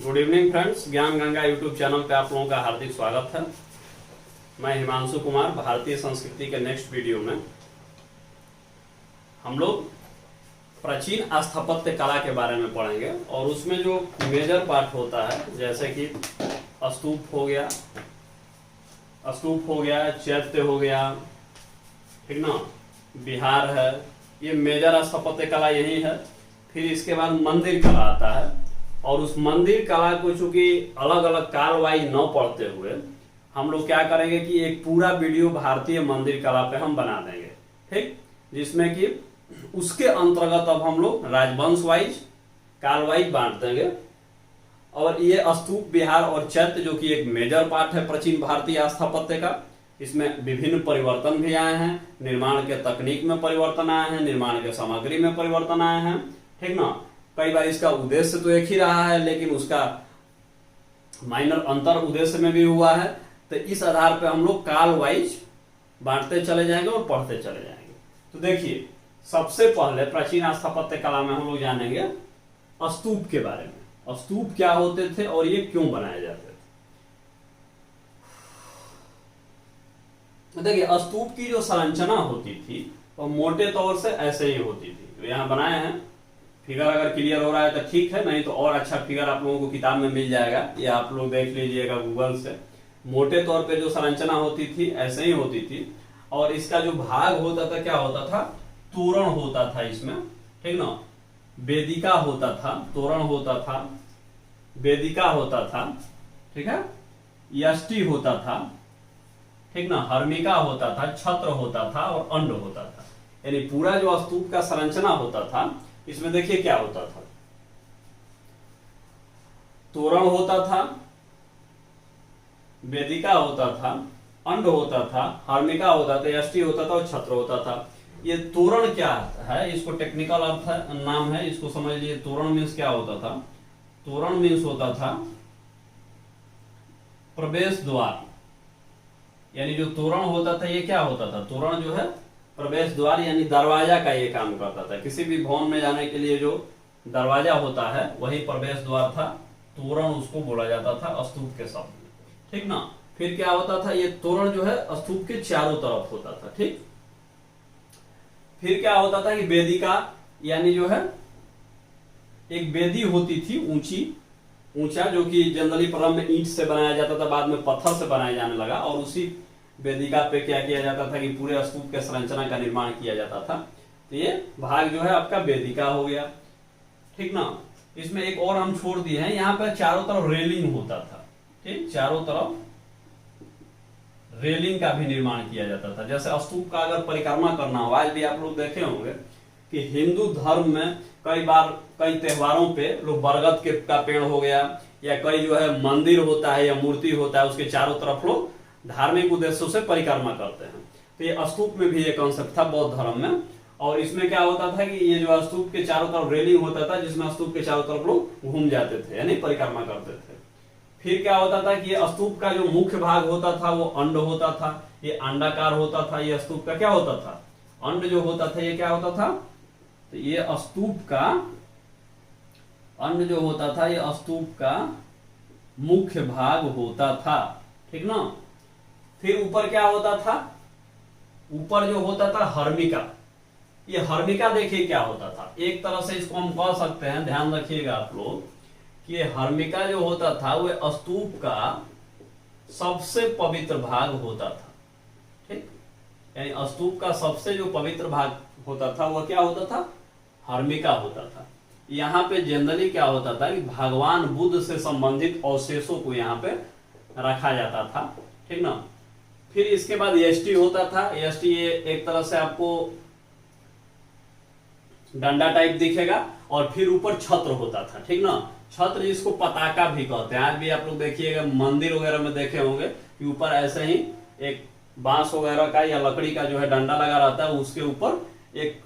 Good evening friends, ज्ञान Ganga YouTube channel पे आप लोगों का हार्दिक स्वागत है। मैं हिमांशु कुमार। भारतीय संस्कृति के नेक्स्ट वीडियो में हम लोग प्राचीन स्थापत्य कला के बारे में पढ़ेंगे और उसमें जो मेजर पार्ट होता है जैसे कि स्तूप हो गया, चैत्य हो गया, ठीक ना, विहार है, ये मेजर स्थापत्य कला यही है। फिर इसके बाद मंदिर कला आता है और उस मंदिर कला को चूंकि अलग अलग काल वाइज न पढ़ते हुए हम लोग क्या करेंगे कि एक पूरा वीडियो भारतीय मंदिर कला पे हम बना देंगे, ठीक, जिसमें कि उसके अंतर्गत अब हम लोग राजवंश वाइज काल वाइज बांट देंगे। और ये स्तूप, विहार और चैत्य जो कि एक मेजर पार्ट है प्राचीन भारतीय स्थापत्य का, इसमें विभिन्न परिवर्तन भी आए हैं, निर्माण के तकनीक में परिवर्तन आए हैं, निर्माण के सामग्री में परिवर्तन आए हैं, ठीक ना। कई बार इसका उद्देश्य तो एक ही रहा है लेकिन उसका माइनर अंतर उद्देश्य में भी हुआ है। तो इस आधार पर हम लोग काल वाइज बांटते चले जाएंगे और पढ़ते चले जाएंगे। तो देखिए, सबसे पहले प्राचीन स्थापत्य कला में हम लोग जानेंगे स्तूप के बारे में। स्तूप क्या होते थे और ये क्यों बनाए जाते थे। देखिए, स्तूप की जो संरचना होती थी वो मोटे तौर से ऐसे ही होती थी। तो यहाँ बनाए हैं, फिगर अगर क्लियर हो रहा है तो ठीक है, नहीं तो और अच्छा फिगर आप लोगों को किताब में मिल जाएगा, ये आप लोग देख लीजिएगा गूगल से। मोटे तौर पे जो संरचना होती थी ऐसे ही होती थी और इसका जो भाग होता था क्या होता था, तोरण होता था इसमें, ठीक ना, वेदिका होता था, तोरण होता था, वेदिका होता था, ठीक है, यष्टि होता था, ठीक ना, हर्मिका होता था, छत्र होता था और अंड होता था। यानी पूरा जो स्तूप का संरचना होता था इसमें देखिए क्या होता था, तोरण होता था, वेदिका होता था, अंड होता था, हर्मिका होता था, यष्टि होता था और छत्र होता था। ये तोरण क्या है, इसको टेक्निकल अर्थ है, नाम है, इसको समझ लीजिए। तोरण मीन्स क्या होता था, तोरण मीन्स होता था प्रवेश द्वार। यानी जो तोरण होता था ये क्या होता था, तोरण जो है प्रवेश द्वार यानी दरवाजा का ये काम करता था। किसी भी भवन में जाने के लिए जो दरवाजा होता है वही प्रवेश द्वार था, तोरण उसको बोला जाता था स्तूप के शब्द में, ठीक ना। फिर क्या होता था, ये तोरण जो है स्तूप के चारों तरफ होता था, ठीक। फिर क्या होता था कि वेदिका यानी जो है एक वेदी होती थी ऊंचा, जो कि जनरली प्रारंभ में ईंट से बनाया जाता था, बाद में पत्थर से बनाया जाने लगा और उसी वेदिका पे क्या किया जाता था कि पूरे स्तूप के संरचना का निर्माण किया जाता था। तो ये भाग जो है आपका वेदिका हो गया, ठीक ना। इसमें एक और हम छोड़ दिए हैं, यहाँ पर चारों तरफ रेलिंग होता था, ठीक, चारों तरफ रेलिंग का भी निर्माण किया जाता था। जैसे स्तूप का अगर परिक्रमा करना हो, आज भी आप लोग देखे होंगे कि हिंदू धर्म में कई बार कई त्योहारों पे लोग बरगद के का पेड़ हो गया या कई जो है मंदिर होता है या मूर्ति होता है उसके चारों तरफ लोग धार्मिक उद्देश्यों से परिक्रमा करते हैं। तो ये स्तूप में भी ये कॉन्सेप्ट था बौद्ध धर्म में। और इसमें क्या होता था कि ये जो स्तूप के चारों तरफ रेलिंग होता था जिसमें स्तूप के चारों तरफ लोग घूम जाते थे यानी परिक्रमा करते थे। फिर क्या होता था कि ये स्तूप का जो मुख्य भाग होता था वो अंड होता था, ये अंडाकार होता था। ये स्तूप का क्या होता था, अंड जो होता था ये क्या होता था, तो ये स्तूप का अंड जो होता था ये स्तूप का मुख्य भाग होता था, ठीक ना। फिर ऊपर क्या होता था, ऊपर जो होता था हर्मिका। ये हर्मिका देखिए क्या होता था, एक तरह से इसको हम कह सकते हैं, ध्यान रखिएगा आप लोग, कि ये हर्मिका जो होता था वो स्तूप का सबसे पवित्र भाग होता था, ठीक। यानी स्तूप का सबसे जो पवित्र भाग होता था वो क्या होता था, हर्मिका होता था। यहाँ पे जनरली क्या होता था कि भगवान बुद्ध से संबंधित अवशेषों को यहाँ पे रखा जाता था, ठीक ना। फिर इसके बाद यष्टि होता था। यष्टि ये एक तरह से आपको डंडा टाइप दिखेगा और फिर ऊपर छत्र होता था, ठीक ना। छत्र जिसको पताका भी कहते हैं, आज भी आप लोग देखिएगा मंदिर वगैरह में देखे होंगे कि ऊपर ऐसे ही एक बांस वगैरह का या लकड़ी का जो है डंडा लगा रहता है, उसके ऊपर एक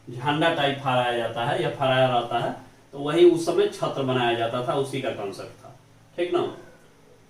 झंडा टाइप फहराया जाता है या फहराया रहता है, तो वही उस समय छत्र बनाया जाता था, उसी का कंसेप्ट था, ठीक ना।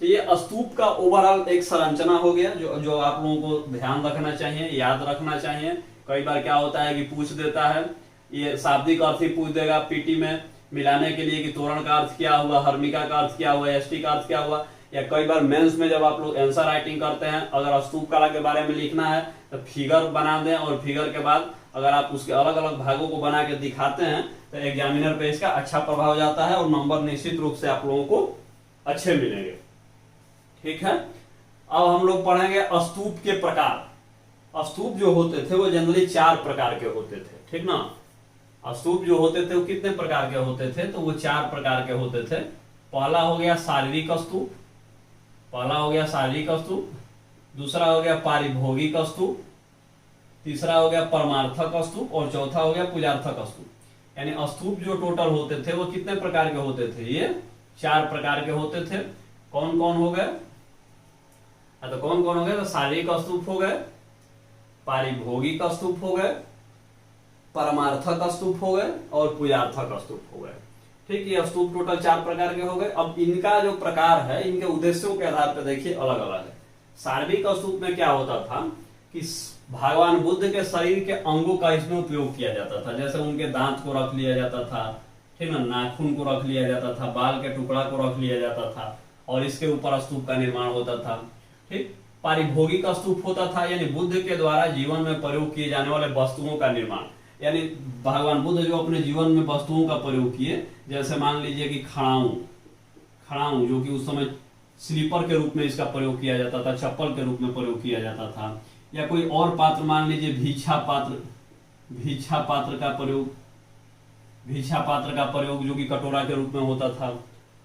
तो ये स्तूप का ओवरऑल एक संरचना हो गया जो आप लोगों को ध्यान रखना चाहिए, याद रखना चाहिए। कई बार क्या होता है कि पूछ देता है, ये शाब्दिक अर्थ ही पूछ देगा पीटी में मिलाने के लिए कि तोरण का अर्थ क्या हुआ, हर्मिका का अर्थ क्या हुआ, यष्टि का अर्थ क्या हुआ। या कई बार मेंस में जब आप लोग आंसर राइटिंग करते हैं, अगर स्तूप कला के बारे में लिखना है तो फिगर बना दें, और फिगर के बाद अगर आप उसके अलग अलग भागों को बना के दिखाते हैं तो एग्जामिनर पे इसका अच्छा प्रभाव जाता है और नंबर निश्चित रूप से आप लोगों को अच्छे मिलेंगे। ठीक है, अब हम लोग पढ़ेंगे स्तूप के प्रकार। स्तूप जो होते थे वो जनरली 4 प्रकार के होते थे, ठीक ना। स्तूप जो होते थे वो कितने प्रकार के होते थे, तो वो 4 प्रकार के होते थे। पहला हो गया शारीरिक स्तूप, पहला हो गया शारीरिक स्तूप, दूसरा हो गया पारिभोगिक स्तूप, तीसरा हो गया परमार्थक स्तूप, और चौथा हो गया पूजार्थक स्तूप। यानी स्तूप जो टोटल होते थे वो कितने प्रकार के होते थे, ये 4 प्रकार के होते थे। कौन कौन हो गए, तो कौन कौन हो गए, तो शारीरिक स्तूप हो गए, पारिभोगिक स्तूप हो गए, परमार्थक स्तूप हो गए, और पूजार्थक स्तूप हो गए। ठीक, ये स्तूप टोटल 4 प्रकार के हो गए। अब इनका जो प्रकार है, इनके उद्देश्यों के आधार पर देखिए अलग अलग है। शारीरिक स्तूप में क्या होता था कि भगवान बुद्ध के शरीर के अंगों का इसमें उपयोग किया जाता था। जैसे उनके दांत को रख लिया जाता था, ठीक ना, नाखून को रख लिया जाता था, बाल के टुकड़ा को रख लिया जाता था, और इसके ऊपर स्तूप का निर्माण होता था। ठीक, पारिभोगिक स्तूप होता था, यानी बुद्ध के द्वारा जीवन में प्रयोग किए जाने वाले वस्तुओं का निर्माण। यानी भगवान बुद्ध जो अपने जीवन में वस्तुओं का प्रयोग किए, जैसे मान लीजिए कि खड़ाऊ जो कि उस समय स्लीपर के रूप में इसका प्रयोग किया जाता था, चप्पल के रूप में प्रयोग किया जाता था। या कोई और पात्र, मान लीजिए भिक्षा पात्र का प्रयोग जो कि कटोरा के रूप में होता था,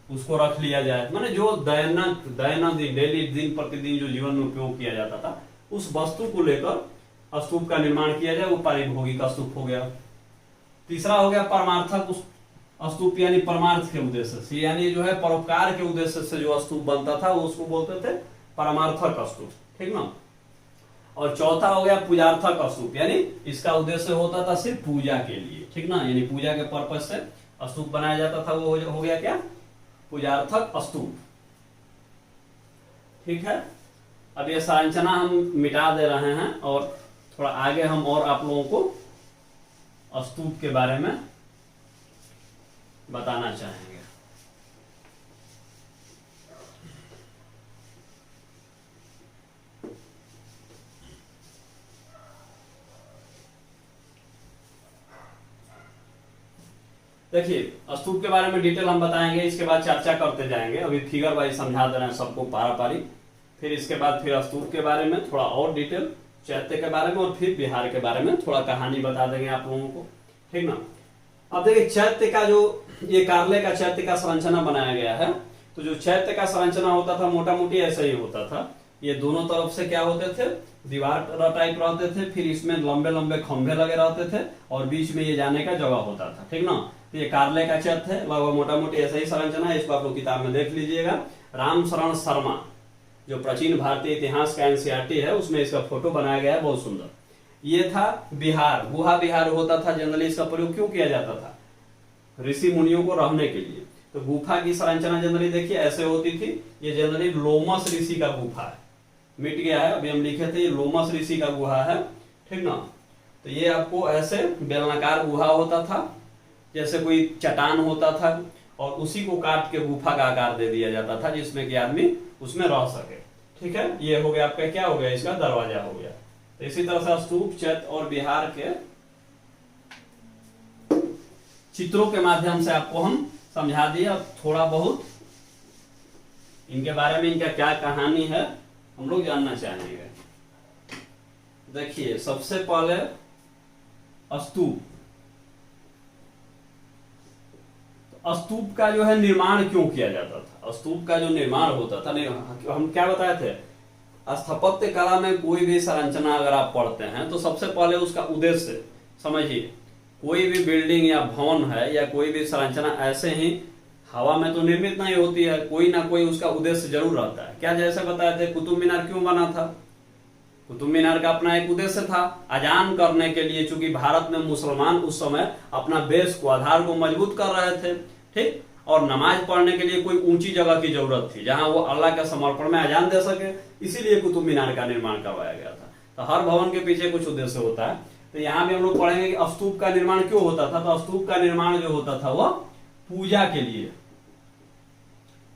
उसको रख लिया जाए। माने जो दैनिक डेली दिन प्रतिदिन जो जीवन में उपयोग किया जाता था, उस वस्तु को लेकर स्तूप का निर्माण किया जाए, वो पारिभोगिक स्तूप हो गया। तीसरा हो गया परमार्थक स्तूप, यानी परमार्थ के उद्देश्य से, यानी जो है परोपकार के उद्देश्य से जो स्तूप बनता था वो उसको बोलते थे परमार्थक स्तूप, ठीक ना। और चौथा हो गया पूजार्थक स्तूप, यानी इसका उद्देश्य होता था सिर्फ पूजा के लिए, ठीक ना, यानी पूजा के पर्पज से स्तूप बनाया जाता था, वो हो गया क्या, पूजार्थक स्तूप। ठीक है, अब ये संरचना हम मिटा दे रहे हैं और थोड़ा आगे हम और आप लोगों को स्तूप के बारे में बताना चाहेंगे। देखिए, स्तूप के बारे में डिटेल हम बताएंगे, इसके बाद चर्चा करते जाएंगे। अभी फिगर वाइज समझा दे रहे हैं सबको पारा पारी, फिर इसके बाद फिर स्तूप के बारे में थोड़ा और डिटेल, चैत्य के बारे में, और फिर बिहार के बारे में थोड़ा कहानी बता देंगे आप लोगों को, ठीक ना। अब देखिए, चैत्य का जो ये कार्ले का चैत्य का संरचना बनाया गया है, तो जो चैत्य का संरचना होता था मोटा मोटी ऐसा ही होता था। ये दोनों तरफ से क्या होते थे, दीवार टाइप रहते थे, फिर इसमें लंबे लंबे खंभे लगे रहते थे, और बीच में ये जाने का जगह होता था, ठीक ना। तो ये कार्ले का चैत्य है, लगभग मोटा मोटी ऐसा ही संरचना है। इसको आप लोग किताब में देख लीजिएगा। राम शरण शर्मा जो प्राचीन भारतीय इतिहास का एनसीईआरटी है, उसमें इसका फोटो बनाया गया है, बहुत सुंदर। ये था बिहार, गुहा बिहार होता था। जनरली इसका प्रयोग क्यों किया जाता था, ऋषि मुनियों को रहने के लिए। तो गुफा की संरचना जनरली देखिए ऐसे होती थी। ये जनरली लोमस ऋषि का गुफा है, मिट गया है, अभी हम लिखे थे ये लोमस ऋषि का गुहा है, ठीक ना। तो ये आपको ऐसे बेलनाकार गुहा होता था, जैसे कोई चट्टान होता था, और उसी को काट के गुफा का आकार दे दिया जाता था, जिसमें कि आदमी उसमें रह सके, ठीक है। ये हो गया आपका, क्या हो गया, इसका दरवाजा हो गया। तो इसी तरह से स्तूप, चैत्य और बिहार के चित्रों के माध्यम से आपको हम समझा दिए। अब थोड़ा बहुत इनके बारे में, इनका क्या कहानी है, हम लोग जानना चाहेंगे। देखिए, सबसे पहले स्तूप। स्तूप का जो है निर्माण क्यों किया जाता था, स्तूप का जो निर्माण होता था, हम क्या बताए थे, स्थापत्य कला में कोई भी संरचना अगर आप पढ़ते हैं तो सबसे पहले उसका उद्देश्य समझिए। कोई भी बिल्डिंग या भवन है या कोई भी संरचना ऐसे ही हवा में तो निर्मित नहीं होती है, कोई ना कोई उसका उद्देश्य जरूर रहता है। क्या जैसे बताए थे, कुतुब मीनार क्यों बना था, कुतुब मीनार का अपना एक उद्देश्य था, अजान करने के लिए, चूंकि भारत में मुसलमान उस समय अपना बेस को, आधार को मजबूत कर रहे थे, ठीक, और नमाज पढ़ने के लिए कोई ऊंची जगह की जरूरत थी जहां वो अल्लाह के समर्पण में अजान दे सके, इसीलिए कुतुब मीनार का निर्माण करवाया गया था। तो हर भवन के पीछे कुछ उद्देश्य होता है। तो यहाँ भी हम लोग पढ़ेंगे कि स्तूप का निर्माण क्यों होता था। तो स्तूप का निर्माण जो होता था वो पूजा के लिए,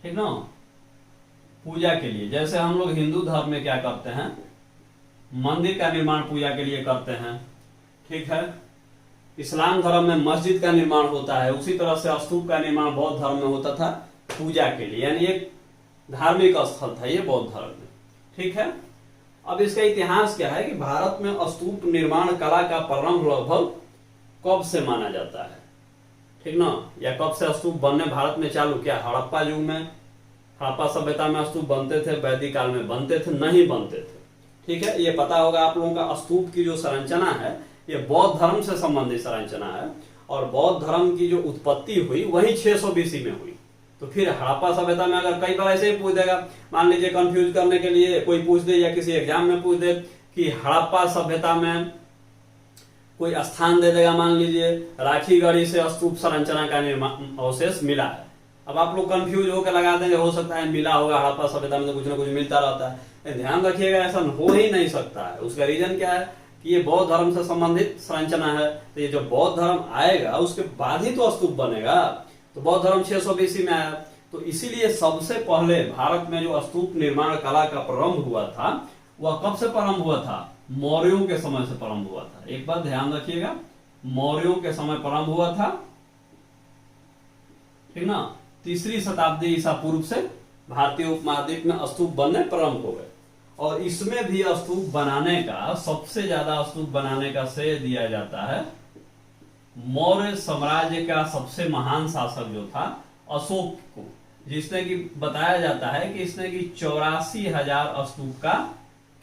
ठीक ना, पूजा के लिए। जैसे हम लोग हिंदू धर्म में क्या करते हैं, मंदिर का निर्माण पूजा के लिए करते हैं, ठीक है। इस्लाम धर्म में मस्जिद का निर्माण होता है, उसी तरह से स्तूप का निर्माण बौद्ध धर्म में होता था पूजा के लिए, यानी एक धार्मिक स्थल था ये बौद्ध धर्म में, ठीक है। अब इसका इतिहास क्या है कि भारत में स्तूप निर्माण कला का प्रारंभ लगभग कब से माना जाता है, ठीक ना, या कब से स्तूप बनने भारत में चालू किया? हड़प्पा युग में, हड़प्पा सभ्यता में स्तूप बनते थे, वैदिक काल में बनते थे, नहीं बनते थे, ठीक है। ये पता होगा आप लोगों का, स्तूप की जो संरचना है ये बौद्ध धर्म से संबंधित संरचना है, और बौद्ध धर्म की जो उत्पत्ति हुई वही 600 BC में हुई। तो फिर हड़प्पा सभ्यता में अगर कई बार ऐसे ही पूछ देगा, मान लीजिए कंफ्यूज करने के लिए कोई पूछ दे या किसी एग्जाम में पूछ दे कि हड़प्पा सभ्यता में कोई स्थान दे देगा, मान लीजिए राखीगढ़ी से स्तूप संरचना का निर्माण अवशेष मिला है। अब आप लोग कंफ्यूज होकर लगा देंगे, हो सकता है मिला होगा, हड़प्पा सभ्यता में तो कुछ ना कुछ मिलता रहता है। ध्यान रखिएगा, ऐसा हो ही नहीं सकता है। उसका रीजन क्या है कि ये बौद्ध धर्म से संबंधित संरचना है, तो ये जो बौद्ध धर्म आएगा उसके बाद ही तो स्तूप बनेगा। तो बौद्ध धर्म 600 BC में आया, तो इसीलिए सबसे पहले भारत में जो स्तूप निर्माण कला का प्रारंभ हुआ था वह कब से प्रारंभ हुआ था? मौर्यों के समय से प्रारंभ हुआ था। एक बात ध्यान रखिएगा, मौर्यों के समय प्रारंभ हुआ था, ठीक ना। 3री शताब्दी ईसा पूर्व से भारतीय उपमहाद्वीप में स्तूप बनने प्रारंभ हो गए, और इसमें भी स्तूप बनाने का, सबसे ज्यादा स्तूप बनाने का श्रेय दिया जाता है मौर्य साम्राज्य का सबसे महान शासक जो था अशोक को, जिसने कि बताया जाता है कि इसने कि 84,000 स्तूप का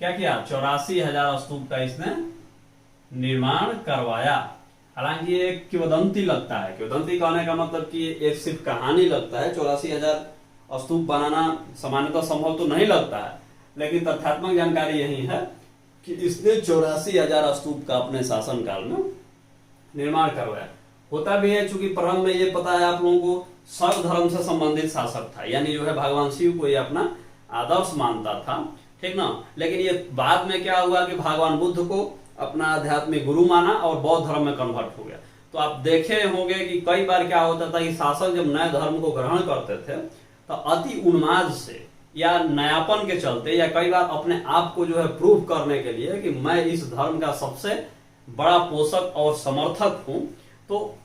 क्या किया, 84,000 स्तूप का इसने निर्माण करवाया। हालांकि ये एक किंवदंती लगता है, किंवदंती कहने का मतलब कि एक सिर्फ कहानी लगता है। 84,000 स्तूप बनाना सामान्यतः संभव तो नहीं लगता है, लेकिन तथ्यात्मक जानकारी यही है कि इसने 84,000 स्तूप का अपने शासनकाल में निर्माण करवाया। होता भी है, चूंकि प्रारंभ में ये पता है आप लोगों को, सर्व धर्म से संबंधित शासक था, यानी जो है भगवान शिव को ये अपना आदर्श मानता था, ठीक ना। लेकिन ये बाद में क्या हुआ कि भगवान बुद्ध को अपना आध्यात्मिक गुरु माना और बौद्ध धर्म में कन्वर्ट हो गया। तो आप देखे होंगे कि कई बार क्या होता था कि शासक जब नए धर्म को ग्रहण करते थे तो अति उन्माद से या नयापन के चलते, या कई बार अपने आप को जो है प्रूव करने के लिए कि मैं इस धर्म का सबसे बड़ा पोषक और समर्थक हूं, तो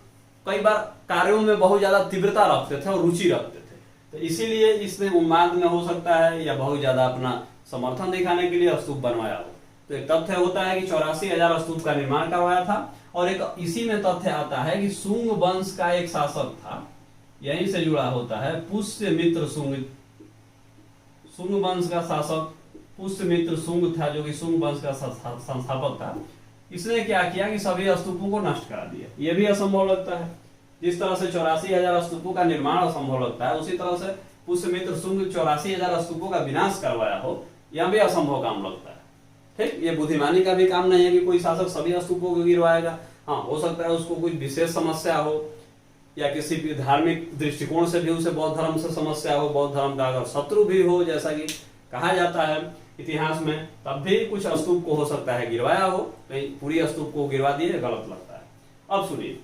कई बार कार्यों में बहुत ज्यादा तीव्रता रखते थे और रुचि रखते थे। तो इसीलिए इसने उन्माद में हो सकता है या बहुत ज्यादा अपना समर्थन दिखाने के लिए स्तूप बनवाया हो। तो एक तथ्य होता है कि 84,000 स्तूप का निर्माण करवाया था, और एक इसी में तथ्य आता है कि शुंग वंश का एक शासक था, यहीं से जुड़ा होता है पुष्यमित्र शुंग। शुंग वंश का शासक पुष्यमित्र शुंग था, जो कि शुंग वंश का संस्थापक था। इसने क्या किया कि सभी स्तूपों को नष्ट करा दिया। यह भी असंभव लगता है, जिस तरह से 84,000 स्तूपों का निर्माण असंभव लगता है, उसी तरह से पुष्यमित्र शुंग 84,000 स्तूपों का विनाश करवाया हो, यह भी असंभव काम लगता है। ठीक, ये बुद्धिमानी का भी काम नहीं है कि कोई शासक सभी स्तूपों को गिरवाएगा। हाँ, हो सकता है उसको कोई विशेष समस्या हो, या किसी भी धार्मिक दृष्टिकोण से भी उसे बौद्ध धर्म से समस्या हो, बौद्ध धर्म का अगर शत्रु भी हो, जैसा कि कहा जाता है इतिहास में, तब भी कुछ स्तूप को हो सकता है गिरवाया हो। कहीं पूरी स्तूप को गिरवा दिए, गलत लगता है। अब सुनिए,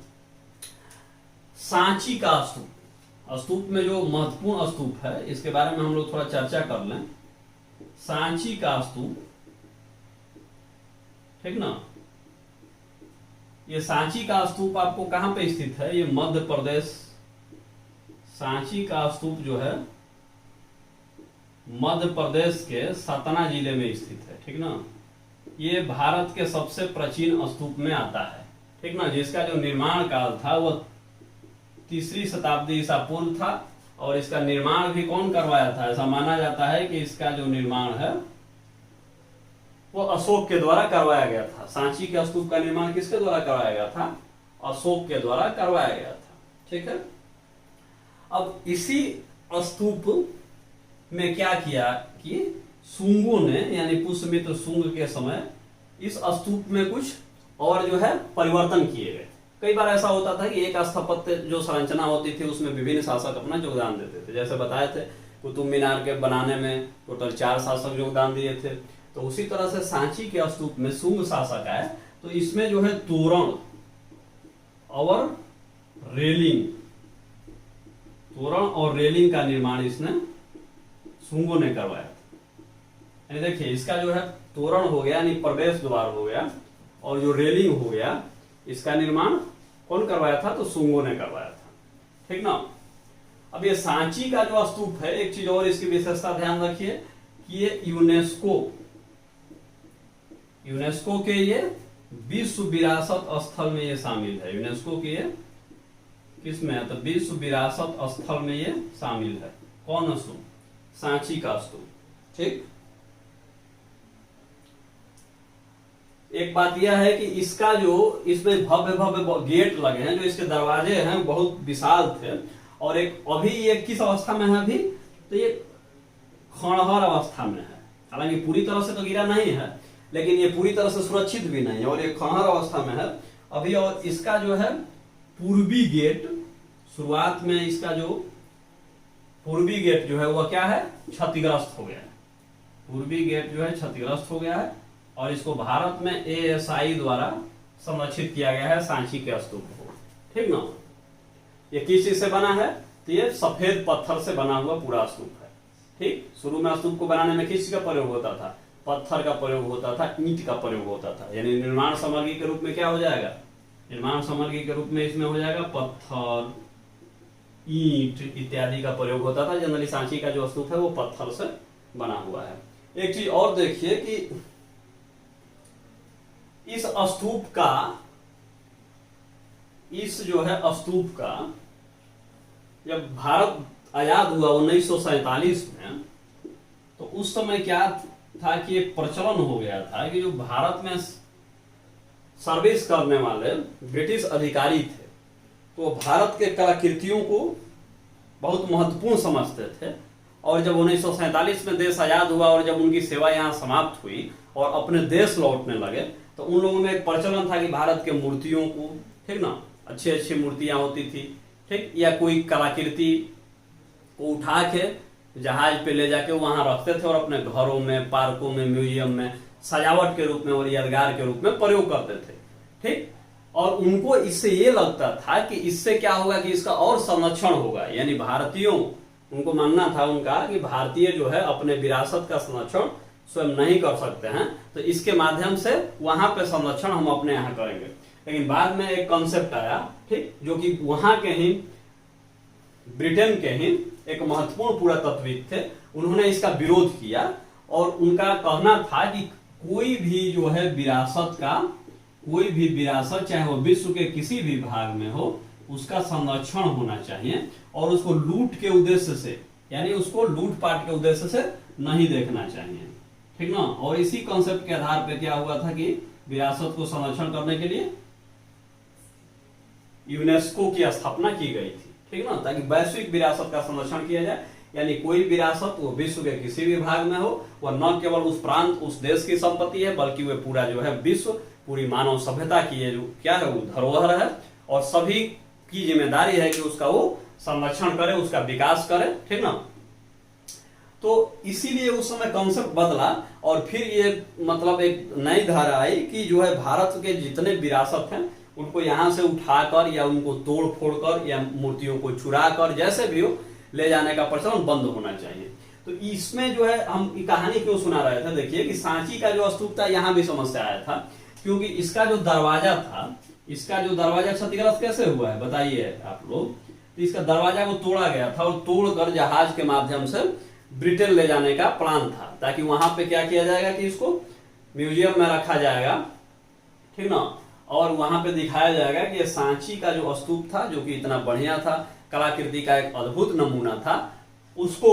सांची का स्तूप, स्तूप में जो महत्वपूर्ण स्तूप है इसके बारे में हम लोग थोड़ा चर्चा कर लें। सांची का स्तूप, ठीक ना, ये सांची का स्तूप आपको कहां पे स्थित है? ये मध्य प्रदेश। सांची का स्तूप जो है मध्य प्रदेश के सतना जिले में स्थित है, ठीक ना। ये भारत के सबसे प्राचीन स्तूप में आता है, ठीक ना, जिसका जो निर्माण काल था वह 3री शताब्दी ईसा पूर्व था, और इसका निर्माण भी कौन करवाया था? ऐसा माना जाता है कि इसका जो निर्माण है वो अशोक के द्वारा करवाया गया था। सांची के स्तूप का निर्माण किसके द्वारा करवाया गया था? अशोक के द्वारा करवाया गया था, ठीक है। अब इसी स्तूप में क्या किया कि शुंगों ने, यानी पुष्यमित्र शुंग के समय इस स्तूप में कुछ और जो है परिवर्तन किए गए। कई बार ऐसा होता था कि एक स्थापत्य जो संरचना होती थी उसमें विभिन्न शासक अपना योगदान देते थे। जैसे बताए थे कुतुब मीनार के बनाने में टोटल 4 शासक योगदान दिए थे, तो उसी तरह से सांची के स्तूप में शुंग शासक आए, तो इसमें जो है तोरण और रेलिंग, तोरण और रेलिंग का निर्माण इसने शुंगों ने करवाया था। यानी देखिए इसका जो है तोरण हो गया यानी प्रवेश द्वार हो गया, और जो रेलिंग हो गया इसका निर्माण कौन करवाया था? तो शुंगों ने करवाया था। ठीक ना। अब ये सांची का जो स्तूप है, एक चीज और इसकी विशेषता ध्यान रखिए कि ये यूनेस्को के ये विश्व विरासत स्थल में ये शामिल है। यूनेस्को के ये किसमें है? तो विश्व विरासत स्थल में ये शामिल है। कौन स्तूप? सांची का स्तूप। ठीक। एक बात यह है कि इसका जो इसमें भव्य भव्य गेट लगे हैं, जो इसके दरवाजे हैं बहुत विशाल थे, और एक अभी ये किस अवस्था में है? अभी तो ये खंडहर अवस्था में है। हालांकि पूरी तरह से तो गिरा नहीं है, लेकिन ये पूरी तरह से सुरक्षित भी नहीं है और ये खंडहर अवस्था में है अभी। और इसका जो है पूर्वी गेट, शुरुआत में इसका जो पूर्वी गेट जो है वह क्या है? क्षतिग्रस्त हो गया है। पूर्वी गेट जो है क्षतिग्रस्त हो गया है, और इसको भारत में ASI द्वारा संरक्षित किया गया है सांची के स्तूप को। ठीक ना। ये किस चीज से बना है? तो ये सफेद पत्थर से बना हुआ पूरा स्तूप है। ठीक। शुरू में स्तूप को बनाने में किस चीज का प्रयोग होता था? पत्थर का प्रयोग होता था, ईंट का प्रयोग होता था। यानी निर्माण सामग्री के रूप में क्या हो जाएगा? निर्माण सामग्री के रूप में इसमें हो जाएगा पत्थर, ईंट इत्यादि का प्रयोग होता था। जनरली सांची का जो स्तूप है वो पत्थर से बना हुआ है। एक चीज और देखिए कि इस स्तूप का, इस जो है स्तूप का, जब भारत आजाद हुआ 1947 में, तो उस समय क्या था कि एक प्रचलन हो गया था कि जो भारत में सर्विस करने वाले ब्रिटिश अधिकारी थे, तो भारत के कलाकृतियों को बहुत महत्वपूर्ण समझते थे। और जब 1947 में देश आजाद हुआ और जब उनकी सेवा यहाँ समाप्त हुई और अपने देश लौटने लगे, तो उन लोगों में एक प्रचलन था कि भारत के मूर्तियों को, ठीक ना, अच्छी अच्छी मूर्तियां होती थी, ठीक, या कोई कलाकृति को उठा के जहाज पे ले जाके वहां रखते थे और अपने घरों में, पार्कों में, म्यूजियम में सजावट के रूप में और यादगार के रूप में प्रयोग करते थे। ठीक। और उनको इससे ये लगता था कि इससे क्या होगा कि इसका और संरक्षण होगा। यानी भारतीयों, उनको मानना था उनका कि भारतीय जो है अपने विरासत का संरक्षण स्वयं नहीं कर सकते हैं, तो इसके माध्यम से वहां पे संरक्षण हम अपने यहाँ करेंगे। लेकिन बाद में एक कॉन्सेप्ट आया, ठीक, जो कि वहां के ही ब्रिटेन के ही एक महत्वपूर्ण पुरातत्वविद थे, उन्होंने इसका विरोध किया और उनका कहना था कि कोई भी जो है विरासत का, कोई भी विरासत चाहे वो विश्व के किसी भी भाग में हो, उसका संरक्षण होना चाहिए और उसको लूट के उद्देश्य से, यानी उसको लूटपाट के उद्देश्य से नहीं देखना चाहिए। ठीक ना। और इसी कॉन्सेप्ट के आधार पर क्या हुआ था कि विरासत को संरक्षण करने के लिए यूनेस्को की स्थापना की गई थी। ठीक ना, ताकि वैश्विक विरासत का संरक्षण किया जाए। यानी कोई विरासत वो विश्व के किसी भी भाग में हो, वह न केवल उस प्रांत, उस देश की संपत्ति है, बल्कि वह पूरा जो है विश्व, पूरी मानव सभ्यता की ये जो क्या है वो धरोहर है, और सभी की जिम्मेदारी है कि उसका वो संरक्षण करे, उसका विकास करे। ठीक ना। तो इसीलिए उस समय कॉन्सेप्ट बदला और फिर ये मतलब एक नई धारा आई कि जो है भारत के जितने विरासत हैं उनको यहाँ से उठाकर या उनको तोड़ फोड़ कर या मूर्तियों को चुरा कर जैसे भी हो ले जाने का प्रचलन बंद होना चाहिए। तो इसमें जो है हम कहानी क्यों सुना रहे थे? देखिए कि सांची का जो स्तूप था यहाँ भी समस्या आया था, क्योंकि इसका जो दरवाजा था, इसका जो दरवाजा क्षतिग्रस्त कैसे हुआ है बताइए आप लोग। तो इसका दरवाजा को तोड़ा गया था और तोड़कर जहाज के माध्यम से ब्रिटेन ले जाने का प्लान था, ताकि वहां पे क्या किया जाएगा कि इसको म्यूजियम में रखा जाएगा। ठीक ना। और वहां पे दिखाया जाएगा कि ये सांची का जो स्तूप था, जो कि इतना बढ़िया था, कलाकृति का एक अद्भुत नमूना था, उसको